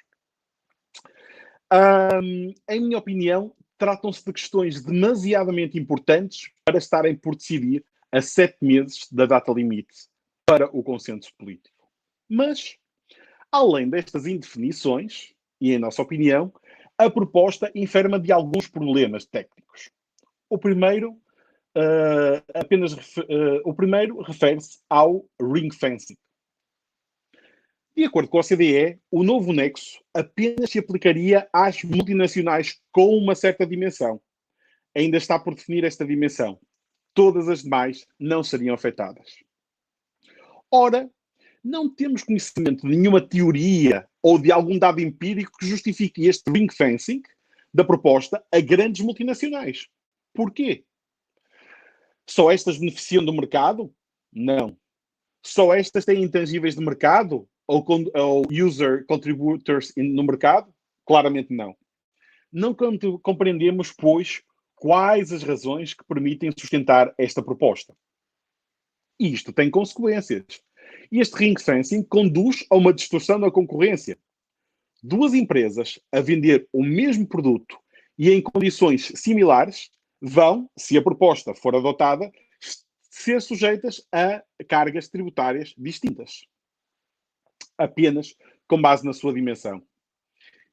[SPEAKER 3] Em minha opinião, tratam-se de questões demasiadamente importantes para estarem por decidir a 7 meses da data limite para o consenso político. Mas, além destas indefinições, e em nossa opinião, a proposta enferma de alguns problemas técnicos. O primeiro, refere-se ao ring fencing. De acordo com a OCDE, o novo nexo apenas se aplicaria às multinacionais com uma certa dimensão. Ainda está por definir esta dimensão. Todas as demais não seriam afetadas. Ora, não temos conhecimento de nenhuma teoria ou de algum dado empírico que justifique este ring fencing da proposta a grandes multinacionais. Porquê? Só estas beneficiam do mercado? Não. Só estas têm intangíveis de mercado? Ou user contributors no mercado? Claramente não. Não compreendemos, pois, quais as razões que permitem sustentar esta proposta. E isto tem consequências. Este ring fencing conduz a uma distorção da concorrência. Duas empresas a vender o mesmo produto e em condições similares vão, se a proposta for adotada, ser sujeitas a cargas tributárias distintas, apenas com base na sua dimensão.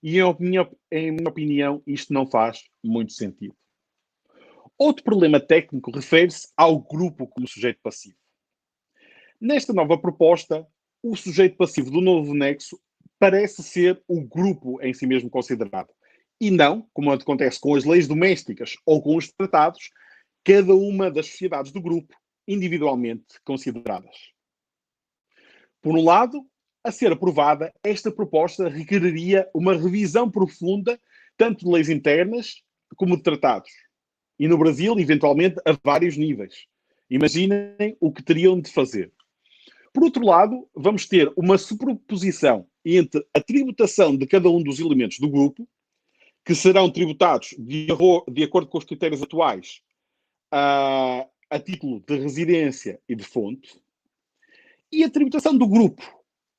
[SPEAKER 3] E, em minha opinião, isto não faz muito sentido. Outro problema técnico refere-se ao grupo como sujeito passivo. Nesta nova proposta, o sujeito passivo do novo nexo parece ser o grupo em si mesmo considerado, e não, como acontece com as leis domésticas ou com os tratados, cada uma das sociedades do grupo individualmente consideradas. Por um lado, a ser aprovada, esta proposta requeriria uma revisão profunda tanto de leis internas como de tratados. E no Brasil, eventualmente, a vários níveis. Imaginem o que teriam de fazer. Por outro lado, vamos ter uma superposição entre a tributação de cada um dos elementos do grupo, que serão tributados de acordo com os critérios atuais, a título de residência e de fonte, e a tributação do grupo,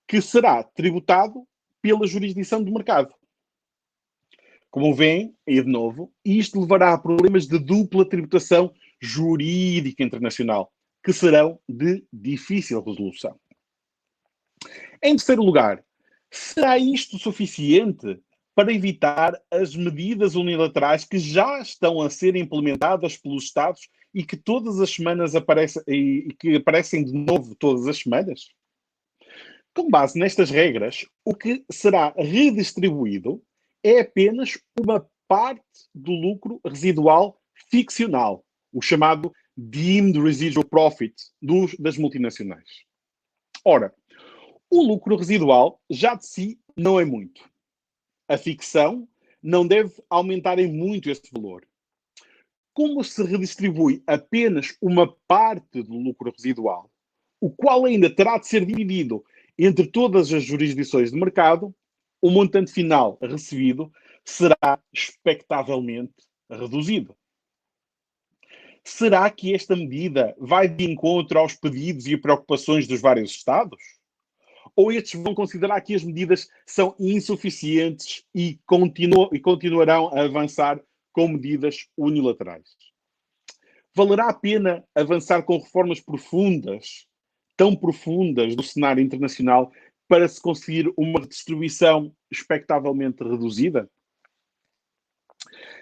[SPEAKER 3] que será tributado pela jurisdição do mercado. Como veem, e de novo, isto levará a problemas de dupla tributação jurídica internacional, que serão de difícil resolução. Em terceiro lugar, será isto suficiente para evitar as medidas unilaterais que já estão a ser implementadas pelos Estados e que todas as semanas aparecem de novo todas as semanas? Com base nestas regras, o que será redistribuído é apenas uma parte do lucro residual ficcional, o chamado Deemed Residual Profit das multinacionais. Ora, o lucro residual já de si não é muito. A ficção não deve aumentar em muito esse valor. Como se redistribui apenas uma parte do lucro residual, o qual ainda terá de ser dividido entre todas as jurisdições de mercado, o montante final recebido será expectavelmente reduzido. Será que esta medida vai de encontro aos pedidos e preocupações dos vários Estados? Ou estes vão considerar que as medidas são insuficientes e continuarão a avançar com medidas unilaterais? Valerá a pena avançar com reformas profundas, tão profundas, do cenário internacional para se conseguir uma redistribuição expectavelmente reduzida?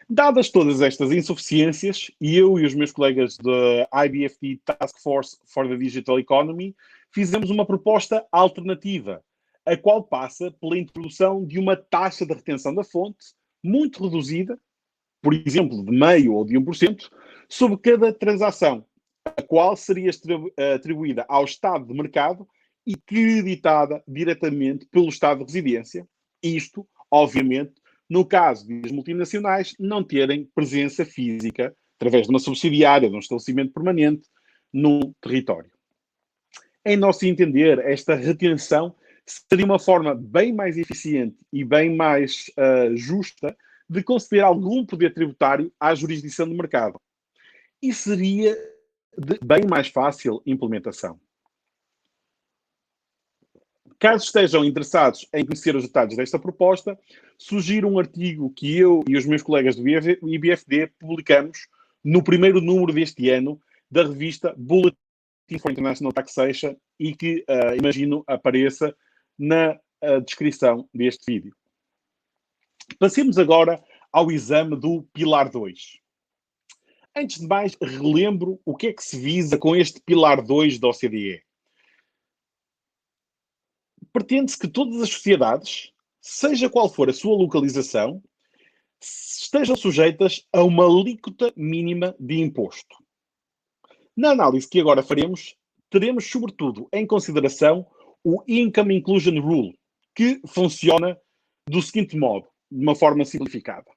[SPEAKER 3] Dadas todas estas insuficiências, eu e os meus colegas da IBFD Task Force for the Digital Economy fizemos uma proposta alternativa, a qual passa pela introdução de uma taxa de retenção da fonte muito reduzida, por exemplo, de meio ou de 1%, sobre cada transação, a qual seria atribuída ao estado de mercado e creditada diretamente pelo estado de residência. Isto, obviamente, no caso de as multinacionais não terem presença física, através de uma subsidiária, de um estabelecimento permanente, num território. Em nosso entender, esta retenção seria uma forma bem mais eficiente e bem mais justa de conceder algum poder tributário à jurisdição do mercado. E seria de bem mais fácil implementação. Caso estejam interessados em conhecer os detalhes desta proposta, sugiro um artigo que eu e os meus colegas do IBFD publicamos no primeiro número deste ano da revista Bulletin for International Taxation e que, imagino, apareça na descrição deste vídeo. Passemos agora ao exame do Pilar 2. Antes de mais, relembro o que é que se visa com este Pilar 2 da OCDE. Pretende-se que todas as sociedades, seja qual for a sua localização, estejam sujeitas a uma alíquota mínima de imposto. Na análise que agora faremos, teremos sobretudo em consideração o Income Inclusion Rule, que funciona do seguinte modo, de uma forma simplificada.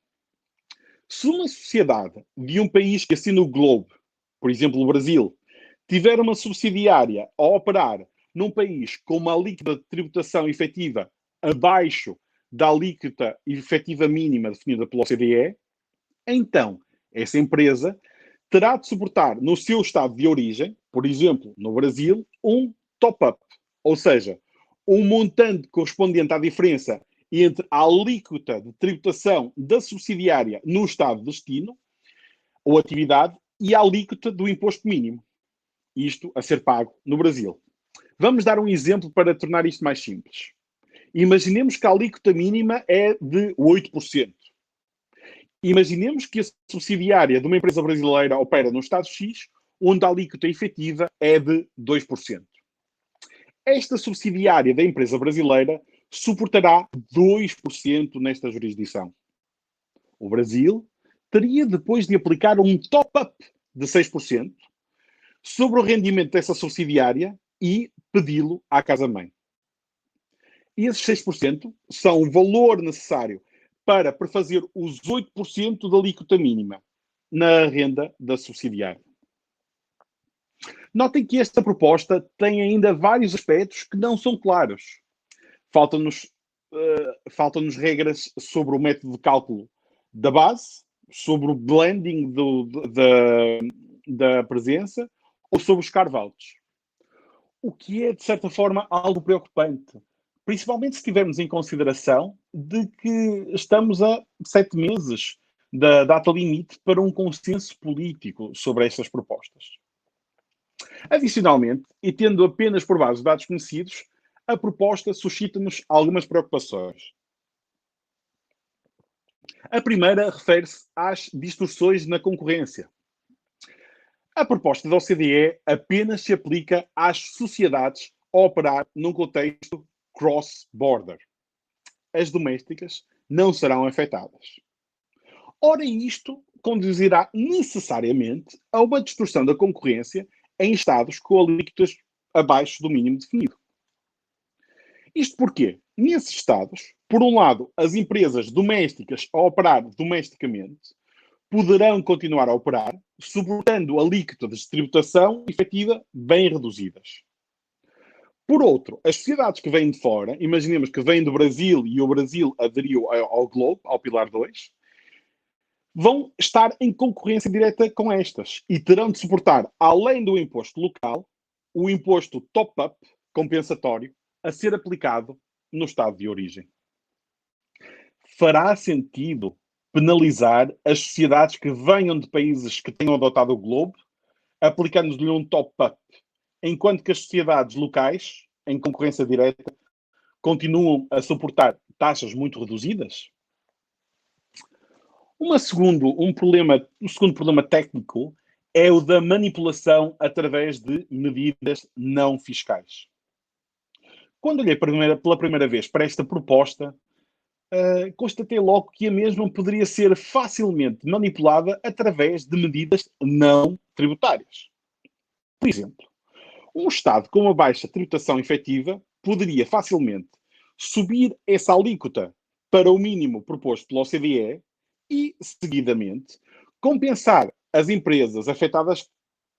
[SPEAKER 3] Se uma sociedade de um país que assina o Globe, por exemplo o Brasil, tiver uma subsidiária a operar num país com uma alíquota de tributação efetiva abaixo da alíquota efetiva mínima definida pela OCDE, então essa empresa terá de suportar no seu estado de origem, por exemplo, no Brasil, um top-up, ou seja, um montante correspondente à diferença entre a alíquota de tributação da subsidiária no estado de destino ou atividade e a alíquota do imposto mínimo. Isto a ser pago no Brasil. Vamos dar um exemplo para tornar isto mais simples. Imaginemos que a alíquota mínima é de 8%. Imaginemos que a subsidiária de uma empresa brasileira opera no estado X, onde a alíquota efetiva é de 2%. Esta subsidiária da empresa brasileira suportará 2% nesta jurisdição. O Brasil teria depois de aplicar um top-up de 6% sobre o rendimento dessa subsidiária e pedi-lo à casa-mãe. E esses 6% são o valor necessário para prefazer os 8% da alíquota mínima na renda da subsidiária. Notem que esta proposta tem ainda vários aspectos que não são claros. Faltam-nos regras sobre o método de cálculo da base, sobre o blending da presença ou sobre os carve-outs. O que é, de certa forma, algo preocupante. Principalmente se tivermos em consideração de que estamos a 7 meses da data limite para um consenso político sobre estas propostas. Adicionalmente, e tendo apenas por base os dados conhecidos, a proposta suscita-nos algumas preocupações. A primeira refere-se às distorções na concorrência. A proposta da OCDE apenas se aplica às sociedades a operar num contexto cross-border. As domésticas não serão afetadas. Ora, isto conduzirá necessariamente a uma distorção da concorrência em estados com alíquotas abaixo do mínimo definido. Isto porque, nesses estados, por um lado, as empresas domésticas a operar domesticamente poderão continuar a operar, suportando alíquotas de tributação efetiva bem reduzidas. Por outro, as sociedades que vêm de fora, imaginemos que vêm do Brasil e o Brasil aderiu ao Globe, ao Pilar 2, vão estar em concorrência direta com estas e terão de suportar, além do imposto local, o imposto top-up compensatório a ser aplicado no estado de origem. Fará sentido penalizar as sociedades que venham de países que tenham adotado o Globe, aplicando-lhe um top-up, enquanto que as sociedades locais, em concorrência direta, continuam a suportar taxas muito reduzidas? O segundo problema técnico é o da manipulação através de medidas não fiscais. Quando olhei pela primeira vez para esta proposta, constatei logo que a mesma poderia ser facilmente manipulada através de medidas não tributárias. Por exemplo, um Estado com uma baixa tributação efetiva poderia facilmente subir essa alíquota para o mínimo proposto pela OCDE e, seguidamente, compensar as empresas afetadas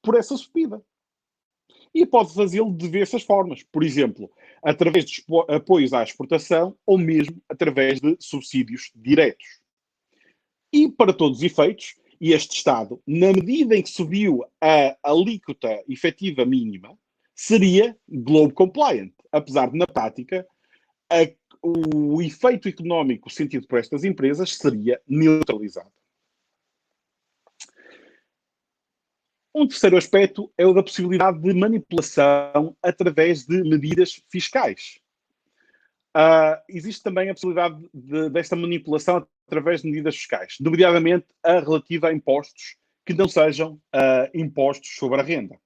[SPEAKER 3] por essa subida. E pode fazê-lo de diversas formas. Por exemplo, através de apoios à exportação ou mesmo através de subsídios diretos. E, para todos os efeitos, este Estado, na medida em que subiu a alíquota efetiva mínima, seria Globe compliant, apesar de, na prática, o efeito económico sentido por estas empresas seria neutralizado. Um terceiro aspecto é o da possibilidade de manipulação através de medidas fiscais. Existe também a possibilidade desta manipulação através de medidas fiscais, nomeadamente a relativa a impostos que não sejam impostos sobre a renda.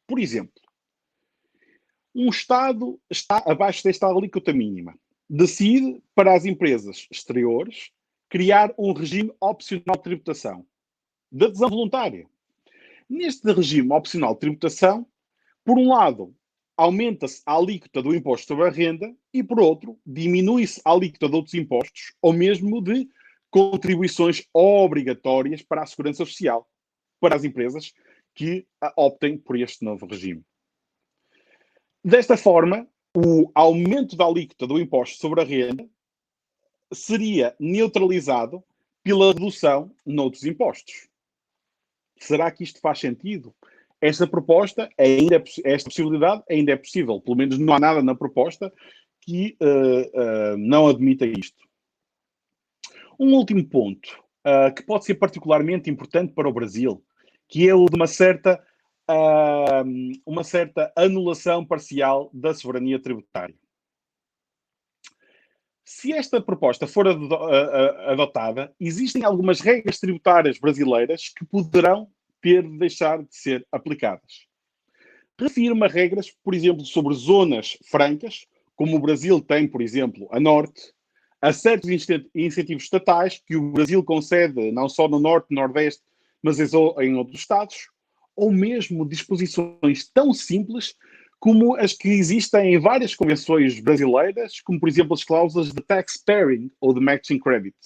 [SPEAKER 3] Por exemplo, um Estado está abaixo desta alíquota mínima. Decide, para as empresas exteriores, criar um regime opcional de tributação, de adesão voluntária. Neste regime opcional de tributação, por um lado, aumenta-se a alíquota do imposto sobre a renda e, por outro, diminui-se a alíquota de outros impostos, ou mesmo de contribuições obrigatórias para a segurança social, para as empresas que optem por este novo regime. Desta forma, o aumento da alíquota do imposto sobre a renda seria neutralizado pela redução noutros impostos. Será que isto faz sentido? Esta possibilidade ainda é possível. Pelo menos não há nada na proposta que não admita isto. Um último ponto, que pode ser particularmente importante para o Brasil, que é o de uma certa anulação parcial da soberania tributária. Se esta proposta for adotada, existem algumas regras tributárias brasileiras que poderão ter de deixar de ser aplicadas. Refiro-me a regras, por exemplo, sobre zonas francas, como o Brasil tem, por exemplo, a Norte, a certos incentivos estatais que o Brasil concede não só no Norte e Nordeste, mas em outros estados, ou mesmo disposições tão simples como as que existem em várias convenções brasileiras, como, por exemplo, as cláusulas de tax pairing ou de matching credit.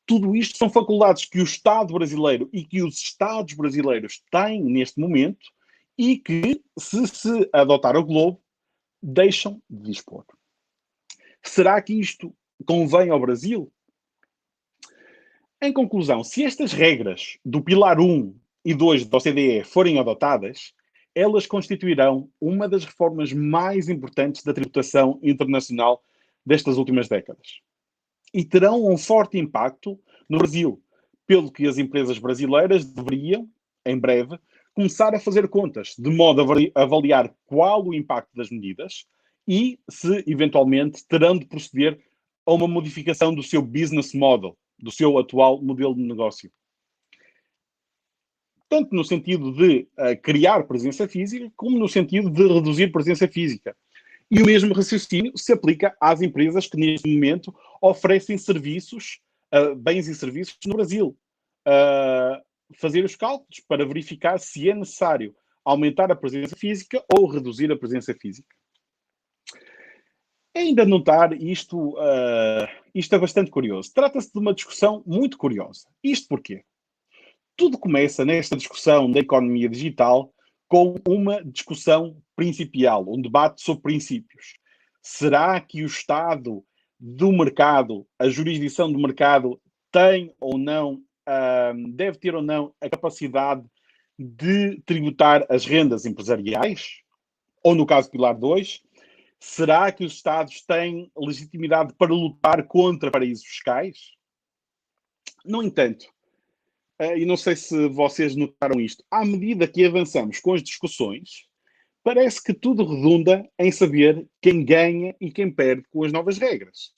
[SPEAKER 3] Tudo isto são faculdades que o Estado brasileiro e que os Estados brasileiros têm neste momento e que, se adotar o Globe, deixam de dispor. Será que isto convém ao Brasil? Em conclusão, se estas regras do Pilar 1 e 2 da OCDE forem adotadas, elas constituirão uma das reformas mais importantes da tributação internacional destas últimas décadas. E terão um forte impacto no Brasil, pelo que as empresas brasileiras deveriam, em breve, começar a fazer contas, de modo a avaliar qual o impacto das medidas e se, eventualmente, terão de proceder a uma modificação do seu business model, do seu atual modelo de negócio. tanto no sentido de criar presença física, como no sentido de reduzir presença física. E o mesmo raciocínio se aplica às empresas que, neste momento, oferecem serviços, bens e serviços no Brasil. Fazer os cálculos para verificar se é necessário aumentar a presença física ou reduzir a presença física. Ainda notar isto é bastante curioso. Trata-se de uma discussão muito curiosa. Isto porquê? Tudo começa nesta discussão da economia digital com uma discussão principial, um debate sobre princípios. Será que o Estado do mercado, a jurisdição do mercado, tem ou não, deve ter ou não a capacidade de tributar as rendas empresariais? Ou, no caso do Pilar 2, será que os Estados têm legitimidade para lutar contra paraísos fiscais? No entanto, e não sei se vocês notaram isto, à medida que avançamos com as discussões, parece que tudo redunda em saber quem ganha e quem perde com as novas regras.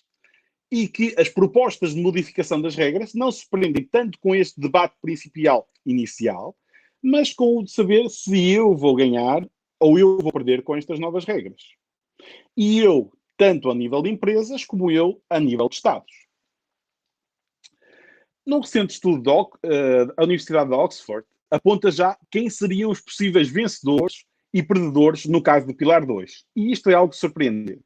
[SPEAKER 3] E que as propostas de modificação das regras não se prendem tanto com este debate principial inicial, mas com o de saber se eu vou ganhar ou eu vou perder com estas novas regras. E eu, tanto a nível de empresas, como eu a nível de Estados. Num recente estudo a Universidade de Oxford aponta já quem seriam os possíveis vencedores e perdedores no caso do Pilar 2. E isto é algo surpreendente.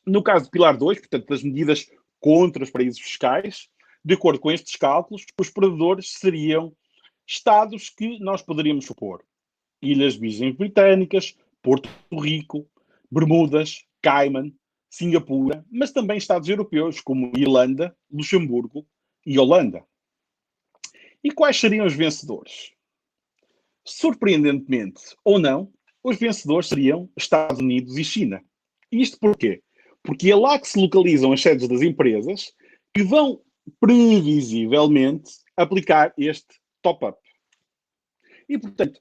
[SPEAKER 3] No caso do Pilar 2, portanto, das medidas contra os paraísos fiscais, de acordo com estes cálculos, os perdedores seriam Estados que nós poderíamos supor. Ilhas Virgens Britânicas, Porto Rico, Bermudas, Cayman, Singapura, mas também Estados europeus como Irlanda, Luxemburgo e Holanda. E quais seriam os vencedores? Surpreendentemente ou não, os vencedores seriam Estados Unidos e China. Isto porquê? Porque é lá que se localizam as sedes das empresas que vão previsivelmente aplicar este top-up. E, portanto,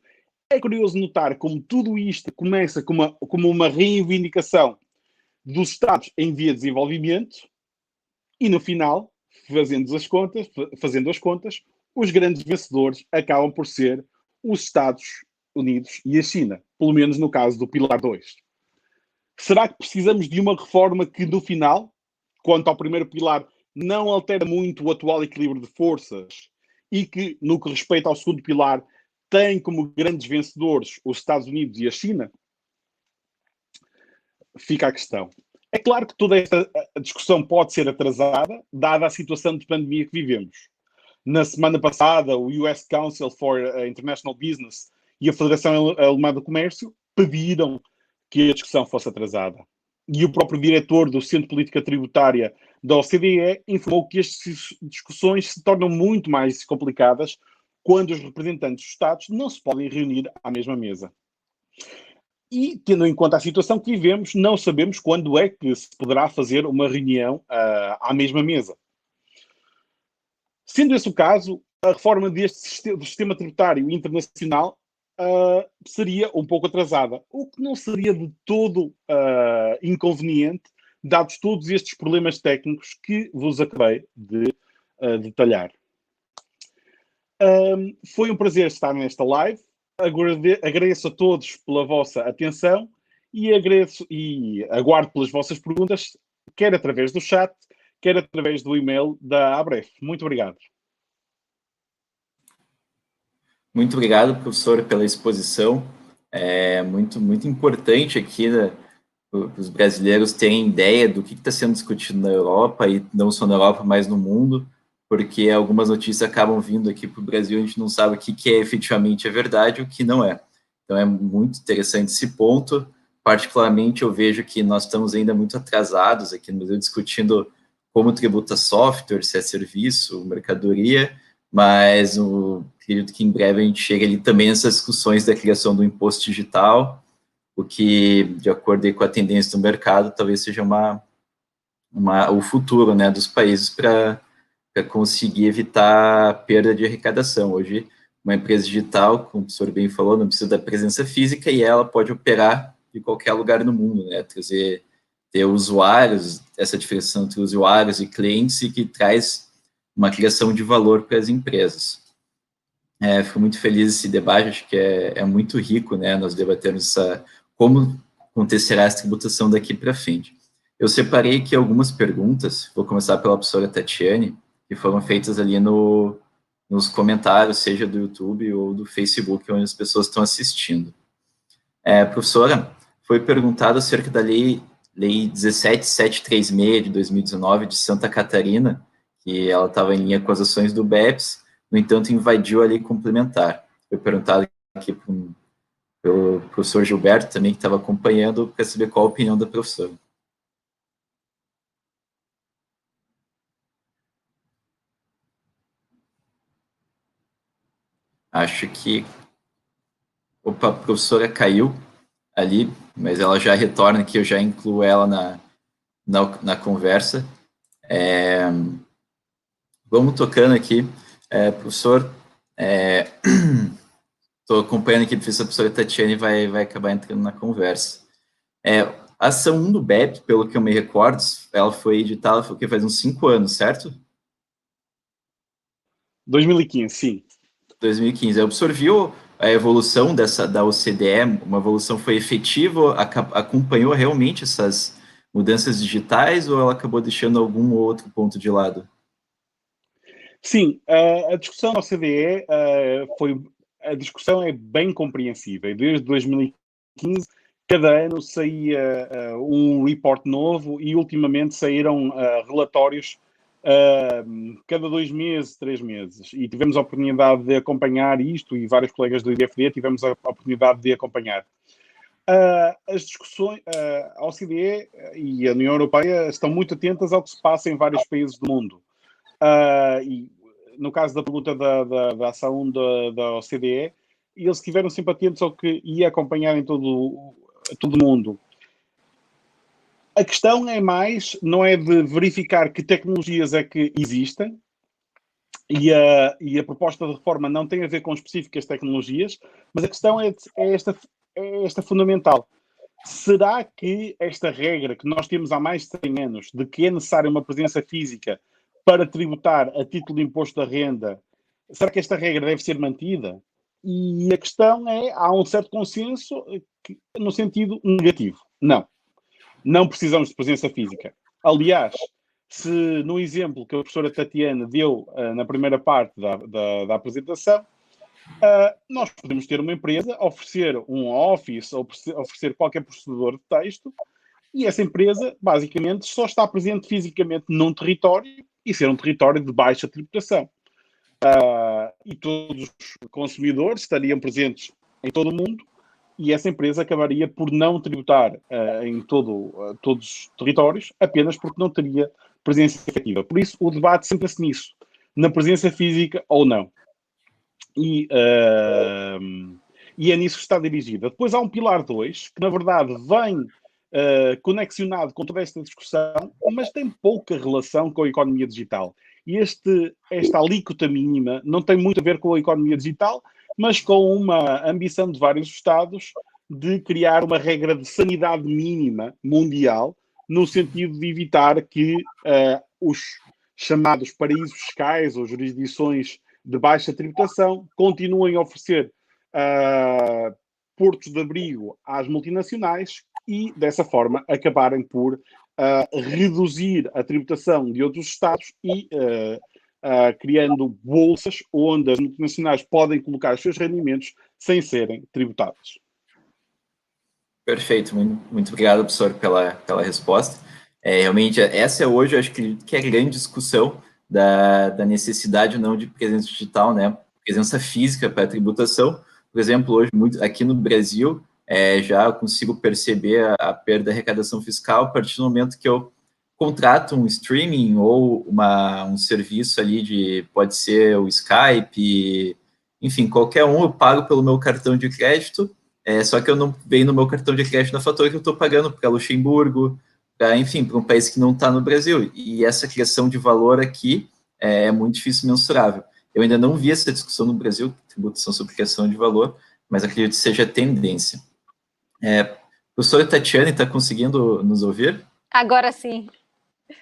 [SPEAKER 3] é curioso notar como tudo isto começa como uma reivindicação dos Estados em via de desenvolvimento e, no final, fazendo as contas, os grandes vencedores acabam por ser os Estados Unidos e a China, pelo menos no caso do Pilar 2. Será que precisamos de uma reforma que, no final, quanto ao primeiro pilar, não altera muito o atual equilíbrio de forças e que, no que respeita ao segundo pilar, tem como grandes vencedores os Estados Unidos e a China? Fica a questão. É claro que toda esta discussão pode ser atrasada, dada a situação de pandemia que vivemos. Na semana passada, o US Council for International Business e a Federação Alemã do Comércio pediram que a discussão fosse atrasada. E o próprio diretor do Centro de Política Tributária da OCDE informou que estas discussões se tornam muito mais complicadas quando os representantes dos Estados não se podem reunir à mesma mesa. E, tendo em conta a situação que vivemos, não sabemos quando é que se poderá fazer uma reunião à mesma mesa. Sendo esse o caso, a reforma do sistema tributário internacional seria um pouco atrasada, o que não seria de todo inconveniente, dados todos estes problemas técnicos que vos acabei de detalhar. Foi um prazer estar nesta live. Agradeço a todos pela vossa atenção e aguardo pelas vossas perguntas, quer através do chat, quer através do e-mail da ABREF. Muito obrigado.
[SPEAKER 1] Muito obrigado, professor, pela exposição. É muito importante aqui, né, os brasileiros terem ideia do que está sendo discutido na Europa, e não só na Europa, mas no mundo, porque algumas notícias acabam vindo aqui para o Brasil, a gente não sabe o que é efetivamente a verdade e o que não é. Então, é muito interessante esse ponto. Particularmente, eu vejo que nós estamos ainda muito atrasados aqui no Brasil, discutindo como tributa software, se é serviço, mercadoria, mas acredito que em breve a gente chega ali também nessas discussões da criação do imposto digital, o que, de acordo com a tendência do mercado, talvez seja o futuro, né, dos países para conseguir evitar a perda de arrecadação. Hoje, uma empresa digital, como o professor bem falou, não precisa da presença física e ela pode operar de qualquer lugar no mundo, né, ter usuários, essa diferenciação entre usuários e clientes, e que traz uma criação de valor para as empresas. Fico muito feliz esse debate, acho que é muito rico, né, nós debatemos como acontecerá essa tributação daqui para frente. Eu separei aqui algumas perguntas, vou começar pela professora Tatiane, que foram feitas ali nos comentários, seja do YouTube ou do Facebook, onde as pessoas estão assistindo. Professora, foi perguntado acerca da Lei 17.736 de 2019 de Santa Catarina, que ela estava em linha com as ações do BEPS, no entanto, invadiu a lei complementar. Foi perguntado aqui pelo professor Gilberto, também, que estava acompanhando, para saber qual a opinião da professora. Acho que... Opa, a professora caiu ali, mas ela já retorna aqui, eu já incluo ela na conversa. Vamos tocando aqui. Professor, estou acompanhando aqui, a professora Tatiane vai acabar entrando na conversa. A ação 1 do BEP, pelo que eu me recordo, ela foi editada faz uns 5 anos, certo?
[SPEAKER 3] 2015, sim.
[SPEAKER 1] 2015. Absorveu a evolução da OCDE, uma evolução foi efetiva, acompanhou realmente essas mudanças digitais ou ela acabou deixando algum outro ponto de lado?
[SPEAKER 3] Sim, a discussão da OCDE a discussão é bem compreensível. Desde 2015, cada ano saía um report novo e ultimamente saíram relatórios cada 2 meses, 3 meses. E tivemos a oportunidade de acompanhar isto e vários colegas do IDFD tivemos a oportunidade de acompanhar. As discussões, a OCDE e a União Europeia estão muito atentas ao que se passa em vários países do mundo. E no caso da pergunta da ação da OCDE, eles estiveram sempre atentos ao que ia acompanhar em todo o mundo. A questão não é de verificar que tecnologias é que existem, e a proposta de reforma não tem a ver com específicas tecnologias, mas a questão é esta fundamental. Será que esta regra que nós temos há mais de 100 anos, de que é necessária uma presença física para tributar a título de imposto da renda, será que esta regra deve ser mantida? E a questão há um certo consenso no sentido negativo. Não precisamos de presença física. Aliás, se no exemplo que a professora Tatiana deu na primeira parte da apresentação, nós podemos ter uma empresa, oferecer um office, ou oferecer qualquer processador de texto, e essa empresa, basicamente, só está presente fisicamente num território e ser um território de baixa tributação. E todos os consumidores estariam presentes em todo o mundo e essa empresa acabaria por não tributar em todos os territórios, apenas porque não teria presença efetiva. Por isso, o debate centra-se nisso, na presença física ou não. E é nisso que está dirigida. Depois há um pilar 2, que na verdade vem conexionado com toda esta discussão, mas tem pouca relação com a economia digital. E esta alíquota mínima não tem muito a ver com a economia digital, mas com uma ambição de vários Estados de criar uma regra de sanidade mínima mundial, no sentido de evitar que os chamados paraísos fiscais ou jurisdições de baixa tributação continuem a oferecer portos de abrigo às multinacionais e, dessa forma, acabarem por reduzir a tributação de outros Estados e criando bolsas onde as multinacionais podem colocar os seus rendimentos sem serem tributadas.
[SPEAKER 1] Perfeito, muito obrigado, professor, pela resposta. Realmente, essa é hoje, eu acho que é a grande discussão da necessidade ou não de presença digital, né? Presença física para a tributação. Por exemplo, hoje, aqui no Brasil, já consigo perceber a perda da arrecadação fiscal a partir do momento que eu contrato um streaming ou um serviço ali pode ser o Skype, enfim, qualquer um, eu pago pelo meu cartão de crédito, só que eu não venho no meu cartão de crédito na fatura que eu estou pagando para Luxemburgo, enfim, para um país que não está no Brasil. E essa criação de valor aqui é muito difícil mensurável. Eu ainda não vi essa discussão no Brasil, tributação sobre criação de valor, mas acredito que seja a tendência. Professora Tatiane, está conseguindo nos ouvir?
[SPEAKER 2] Agora sim.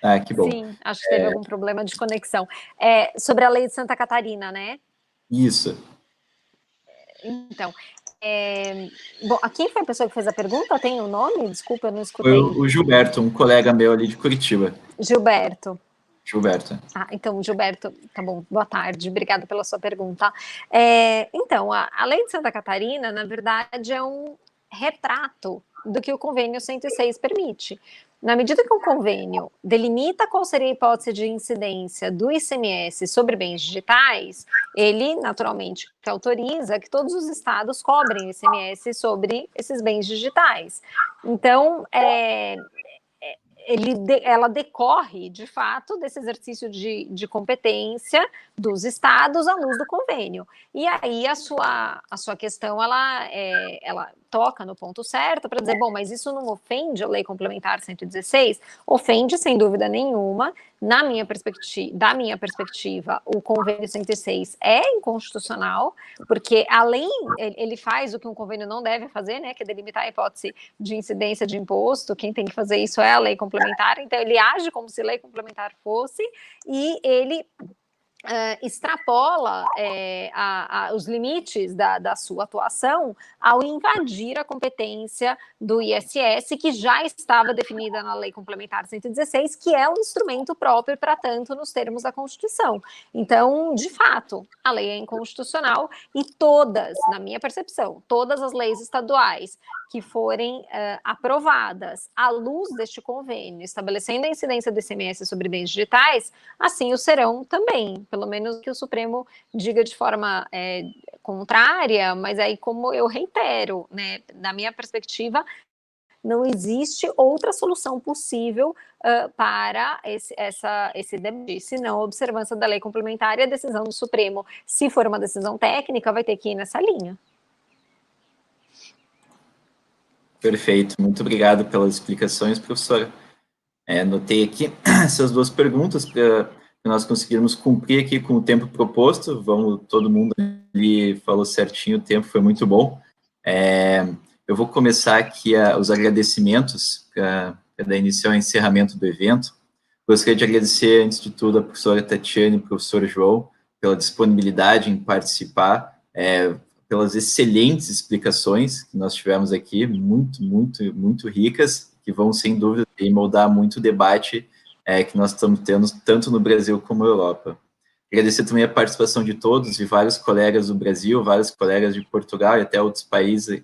[SPEAKER 1] Ah, que bom.
[SPEAKER 2] Sim, acho que teve algum problema de conexão. Sobre a lei de Santa Catarina, né?
[SPEAKER 1] Isso.
[SPEAKER 2] Então, bom, quem foi a pessoa que fez a pergunta? Tem o nome? Desculpa, eu não
[SPEAKER 1] Foi
[SPEAKER 2] escutei.
[SPEAKER 1] o Gilberto, um colega meu ali de Curitiba.
[SPEAKER 2] Gilberto.
[SPEAKER 1] Gilberto.
[SPEAKER 2] Então, Gilberto, tá bom, boa tarde, obrigada pela sua pergunta. Então, a lei de Santa Catarina, na verdade, é um retrato do que o convênio 106 permite. Na medida que o convênio delimita qual seria a hipótese de incidência do ICMS sobre bens digitais, ele, naturalmente, autoriza que todos os estados cobrem o ICMS sobre esses bens digitais. Então, ela decorre, de fato, desse exercício de competência dos estados à luz do convênio. E aí a sua questão, ela toca no ponto certo para dizer, bom, mas isso não ofende a Lei Complementar 116? Ofende, sem dúvida nenhuma. Da minha perspectiva, o convênio 106 é inconstitucional, porque ele faz o que um convênio não deve fazer, né, que é delimitar a hipótese de incidência de imposto. Quem tem que fazer isso é a lei complementar, então ele age como se lei complementar fosse, e ele extrapola os limites da sua atuação ao invadir a competência do ISS, que já estava definida na Lei Complementar 116, que é um instrumento próprio para tanto nos termos da Constituição. Então, de fato, a lei é inconstitucional e todas, na minha percepção, todas as leis estaduais que forem aprovadas à luz deste convênio, estabelecendo a incidência do ICMS sobre bens digitais, assim o serão também, pelo menos que o Supremo diga de forma contrária, mas aí, como eu reitero, né, na minha perspectiva, não existe outra solução possível para esse debate, senão a observância da lei complementar e a decisão do Supremo, se for uma decisão técnica, vai ter que ir nessa linha.
[SPEAKER 1] Perfeito, muito obrigado pelas explicações, professora. Anotei aqui essas duas perguntas para nós conseguirmos cumprir aqui com o tempo proposto. Todo mundo ali falou certinho, o tempo foi muito bom. Eu vou começar aqui os agradecimentos para dar início ao encerramento do evento. Gostaria de agradecer, antes de tudo, a professora Tatiane e o professor João pela disponibilidade em participar, pelas excelentes explicações que nós tivemos aqui, muito, muito, muito ricas, que vão, sem dúvida, moldar muito o debate que nós estamos tendo, tanto no Brasil como na Europa. Agradecer também a participação de todos e vários colegas do Brasil, vários colegas de Portugal e até outros países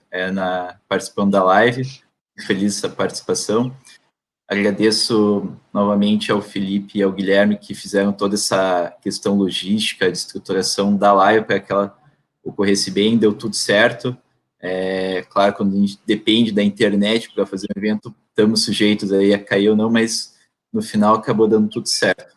[SPEAKER 1] participando da live. Feliz essa participação. Agradeço novamente ao Felipe e ao Guilherme que fizeram toda essa questão logística, de estruturação da live para que ela ocorresse bem, deu tudo certo. Claro, quando a gente depende da internet para fazer um evento, estamos sujeitos aí a cair ou não, mas no final acabou dando tudo certo.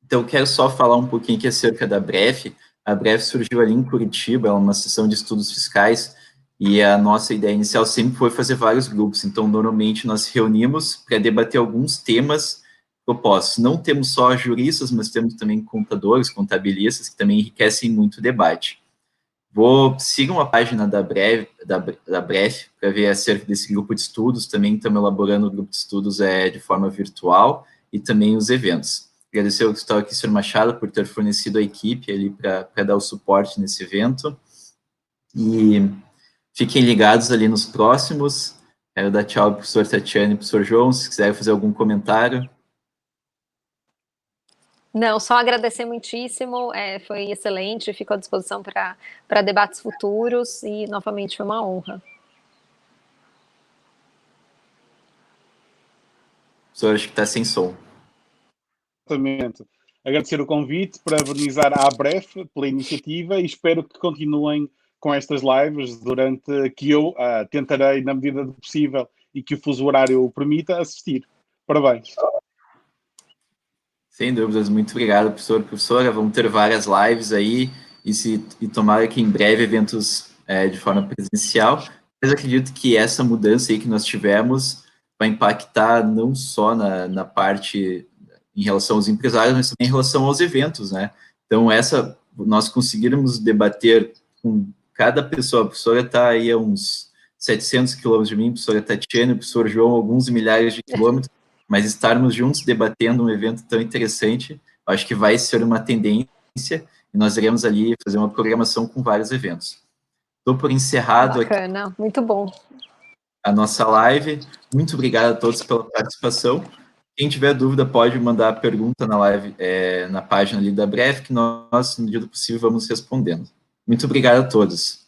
[SPEAKER 1] Então, eu quero só falar um pouquinho aqui acerca da BREF. A BREF surgiu ali em Curitiba, é uma sessão de estudos fiscais, e a nossa ideia inicial sempre foi fazer vários grupos. Então, normalmente, nós reunimos para debater alguns temas propostos. Não temos só juristas, mas temos também contadores, contabilistas, que também enriquecem muito o debate. Sigam a página da BREF para ver acerca desse grupo de estudos. Também estamos elaborando o grupo de estudos de forma virtual e também os eventos. Agradecer ao Gustavo aqui, senhor Machado, por ter fornecido a equipe ali para dar o suporte nesse evento. E fiquem ligados ali nos próximos. Quero dar tchau para o professor Tatiane e para o professor João, se quiserem fazer algum comentário.
[SPEAKER 2] Não, só agradecer muitíssimo, foi excelente, fico à disposição para debates futuros e, novamente, foi uma honra.
[SPEAKER 1] Professor, acho que está sem som.
[SPEAKER 3] Exatamente. Agradecer o convite, parabenizar a ABREF pela iniciativa e espero que continuem com estas lives durante que eu tentarei, na medida do possível e que o fuso horário o permita, assistir. Parabéns.
[SPEAKER 1] Sem dúvidas, muito obrigado, professor e professora. Vamos ter várias lives aí e tomara que em breve eventos de forma presencial. Mas acredito que essa mudança aí que nós tivemos vai impactar não só na parte em relação aos empresários, mas também em relação aos eventos, né? Então, nós conseguirmos debater com cada pessoa. A professora está aí a uns 700 quilômetros de mim, a professora Tatiana, o professor João, alguns milhares de quilômetros. mas estarmos juntos debatendo um evento tão interessante, acho que vai ser uma tendência, e nós iremos ali fazer uma programação com vários eventos. Estou por encerrado
[SPEAKER 2] Bacana,
[SPEAKER 1] aqui
[SPEAKER 2] muito bom.
[SPEAKER 1] a nossa live. Muito obrigado a todos pela participação. Quem tiver dúvida pode mandar a pergunta na live, na página ali da Bref, que nós, no dia do possível, vamos respondendo. Muito obrigado a todos.